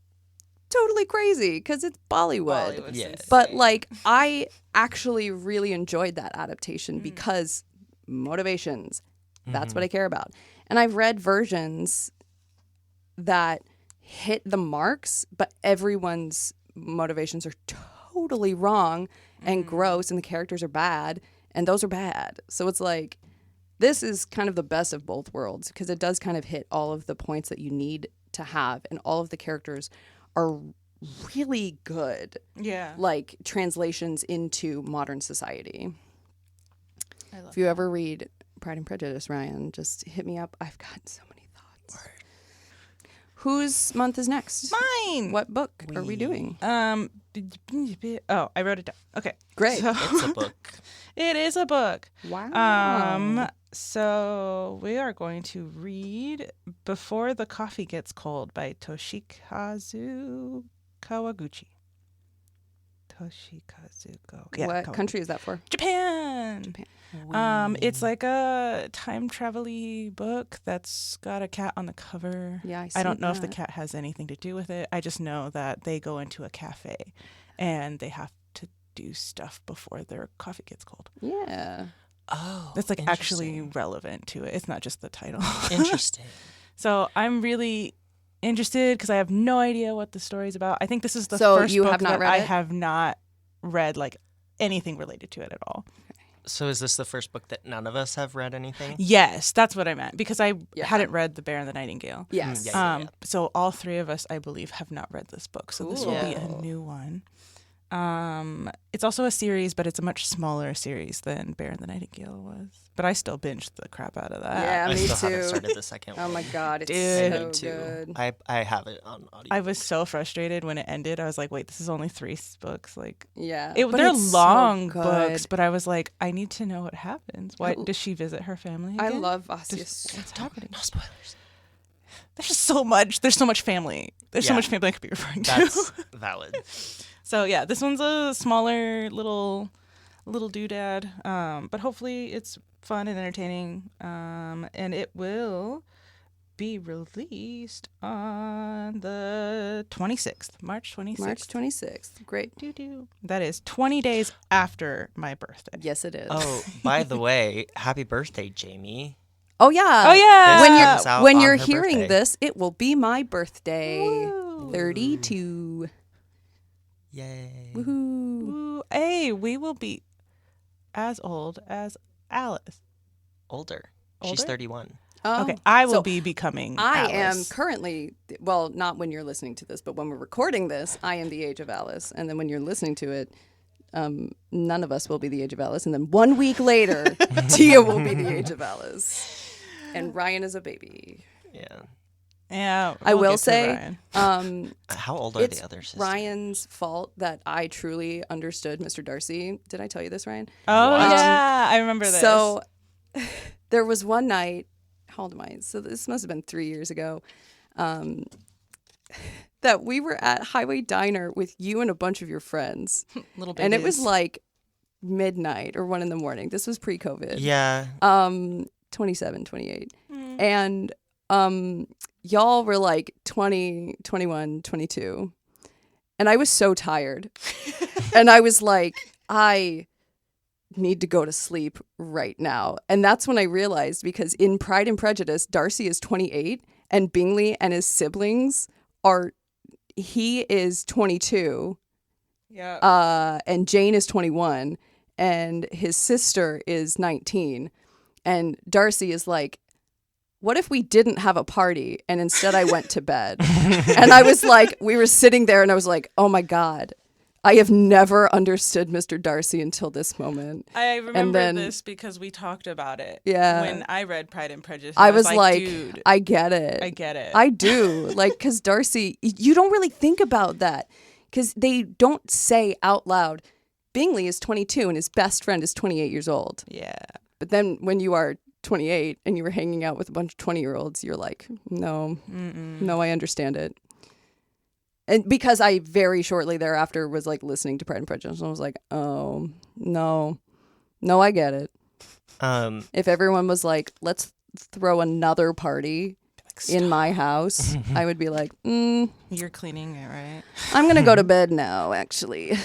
totally crazy because it's Bollywood. Yeah. But, like, I actually really enjoyed that adaptation because motivations. That's what I care about. And I've read versions that hit the marks, but everyone's motivations are totally wrong and gross, and the characters are bad, and those are bad. So it's like, this is kind of the best of both worlds because it does kind of hit all of the points that you need to have, and all of the characters are really good. Yeah. Like translations into modern society. I love If you ever read Pride and Prejudice, Ryan, just hit me up. I've got so many thoughts. Word. Whose month is next? Mine. What book are we doing? I wrote it down. Okay. Great. So, It's a book. it is a book. Wow. So we are going to read Before the Coffee Gets Cold by Toshikazu Kawaguchi. What country is that for? Japan. It's like a time travel-y book that's got a cat on the cover. Yeah, I see I don't know if the that. cat has anything to do with it. I just know that they go into a cafe and they have to do stuff before their coffee gets cold. Yeah. Oh, That's like actually relevant to it. It's not just the title. Interesting. So I'm really interested because I have no idea what the story's about. I think this is the So first you book have not that read I it? have not read like anything related to it at all. So is this the first book that none of us have read anything? Yes, that's what I meant because I Yeah. hadn't read The Bear and the Nightingale. Yes. Yeah. So all three of us, I believe, have not read this book. So this will be a Cool. new one. It's also a series, but it's a much smaller series than Bear and the Nightingale was. But I still binged the crap out of that. Yeah, I me still haven't too. started the second Oh one. my God, it's Dude. I so need to. good. I have it on audio. I was so frustrated when it ended. I was like, wait, this is only 3 books. Like, Yeah. they're it's so long good. books, but I was like, I need to know what happens. Why does she visit her family I again? love Asia's. What's happening? No spoilers. There's just so much. There's so much family. There's so Yeah. much family I could be referring to. That's valid. So yeah, this one's a smaller little doodad, but hopefully it's fun and entertaining. And it will be released on the 26th, March 26th. March 26th. Great. Doo-doo. That is 20 days after my birthday. Yes, it is. Oh, by the way, happy birthday, Jaimie. Oh yeah. Oh yeah. When comes out when on you're her hearing birthday. this, it will be my birthday. Woo. 32. Yay. Woohoo. Ooh, hey, we will be as old as Alice. Older. Older? She's 31. Oh, Okay, I will so be becoming I am Alice. currently, well, not when you're listening to this, but when we're recording this, I am the age of Alice. And then when you're listening to it, none of us will be the age of Alice. And then 1 week later, Tia will be the age of Alice. And Ryan is a baby. Yeah. Yeah, I we'll will get to say, Ryan. How old are it's the other sisters? Ryan's fault that I truly understood Mr. Darcy. Did I tell you this, Ryan? Oh What? yeah, I remember this. So there was one night, how old am I? So this must have been 3 years ago, that we were at Highway Diner with you and a bunch of your friends. little And it was babies. like midnight or 1 a.m. This was pre-COVID. Yeah. 27, 28. And y'all were like 20, 21, 22. And I was so tired. And I was like, I need to go to sleep right now. And that's when I realized, because in Pride and Prejudice, Darcy is 28 and Bingley and his siblings he is 22. Yeah. And Jane is 21 and his sister is 19. And Darcy is like, what if we didn't have a party and instead I went to bed? And I was like, we were sitting there and I was like, oh my God, I have never understood Mr. Darcy until this moment. I remember then- this because we talked about it. Yeah. When I read Pride and Prejudice, I was like, dude, I get it. I get it. I do. Like, because Darcy, you don't really think about that because they don't say out loud, Bingley is 22 and his best friend is 28 years old. Yeah. But then when you are 28 and you were hanging out with a bunch of 20-year-olds, you're like, no, I understand it. And because I very shortly thereafter was like listening to Pride and Prejudice, and I was like, oh, no, I get it. If everyone was like, let's throw another party in my house, I would be like, You're cleaning it, right? I'm going to go to bed now, actually.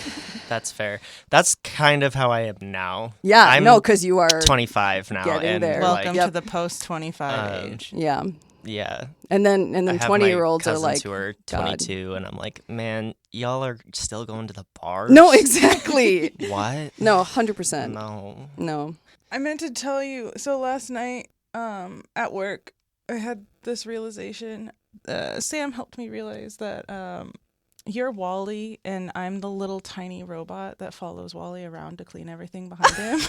That's fair. That's kind of how I am now. Yeah, I'm no, because you are 25 now. getting and there. Welcome Yep. to the post-25 age. Yeah. Yeah. And then I have 20-year-olds my are cousins like, who are God. 22, and I'm like, man, y'all are still going to the bars? No, exactly. What? No, 100%. No. No. I meant to tell you. So last night, at work, I had this realization. Sam helped me realize that you're Wally, and I'm the little tiny robot that follows Wally around to clean everything behind him.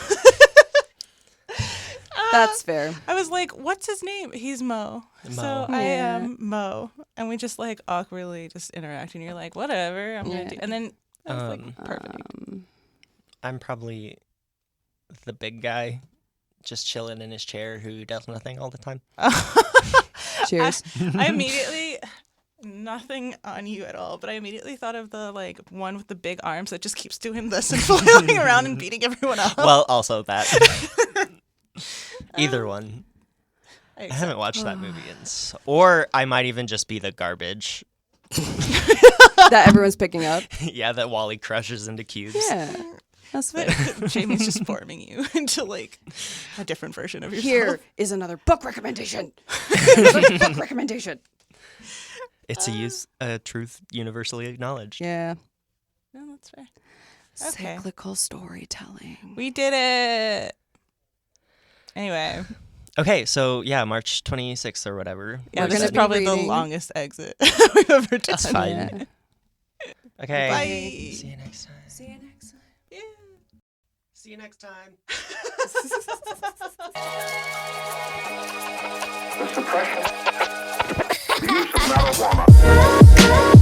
That's fair. I was like, "What's his name?" He's Mo. So I Yeah. am Mo, and we just like awkwardly just interact, and you're like, "Whatever, I'm gonna do." And then I was like, "Perfect." I'm probably the big guy just chilling in his chair who does nothing all the time. Cheers. I immediately, nothing on you at all, but I immediately thought of the like one with the big arms that just keeps doing this and flailing around and beating everyone up. Well, also that. Either one. I haven't watched that movie or I might even just be the garbage. That everyone's picking up. Yeah, that Wally crushes into cubes. Yeah. That's fair. Jaimie's just forming you into like a different version of yourself. Here is another book recommendation. Book recommendation. It's a truth universally acknowledged. Yeah. No, that's fair. Okay. Cyclical storytelling. We did it. Anyway, Okay, so yeah, March 26th or whatever. yeah, We're this gonna is be probably the reading- longest exit we've ever done. That's fine. Yeah. Okay. Bye. See you next time. See you next time. Yeah. See you next time. The suppression, the use of marijuana.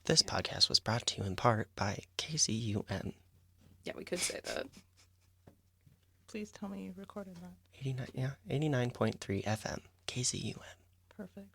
This podcast was brought to you in part by KCUM Yeah, we could say that. Please tell me you recorded that. 89.3 FM KCUM. Perfect.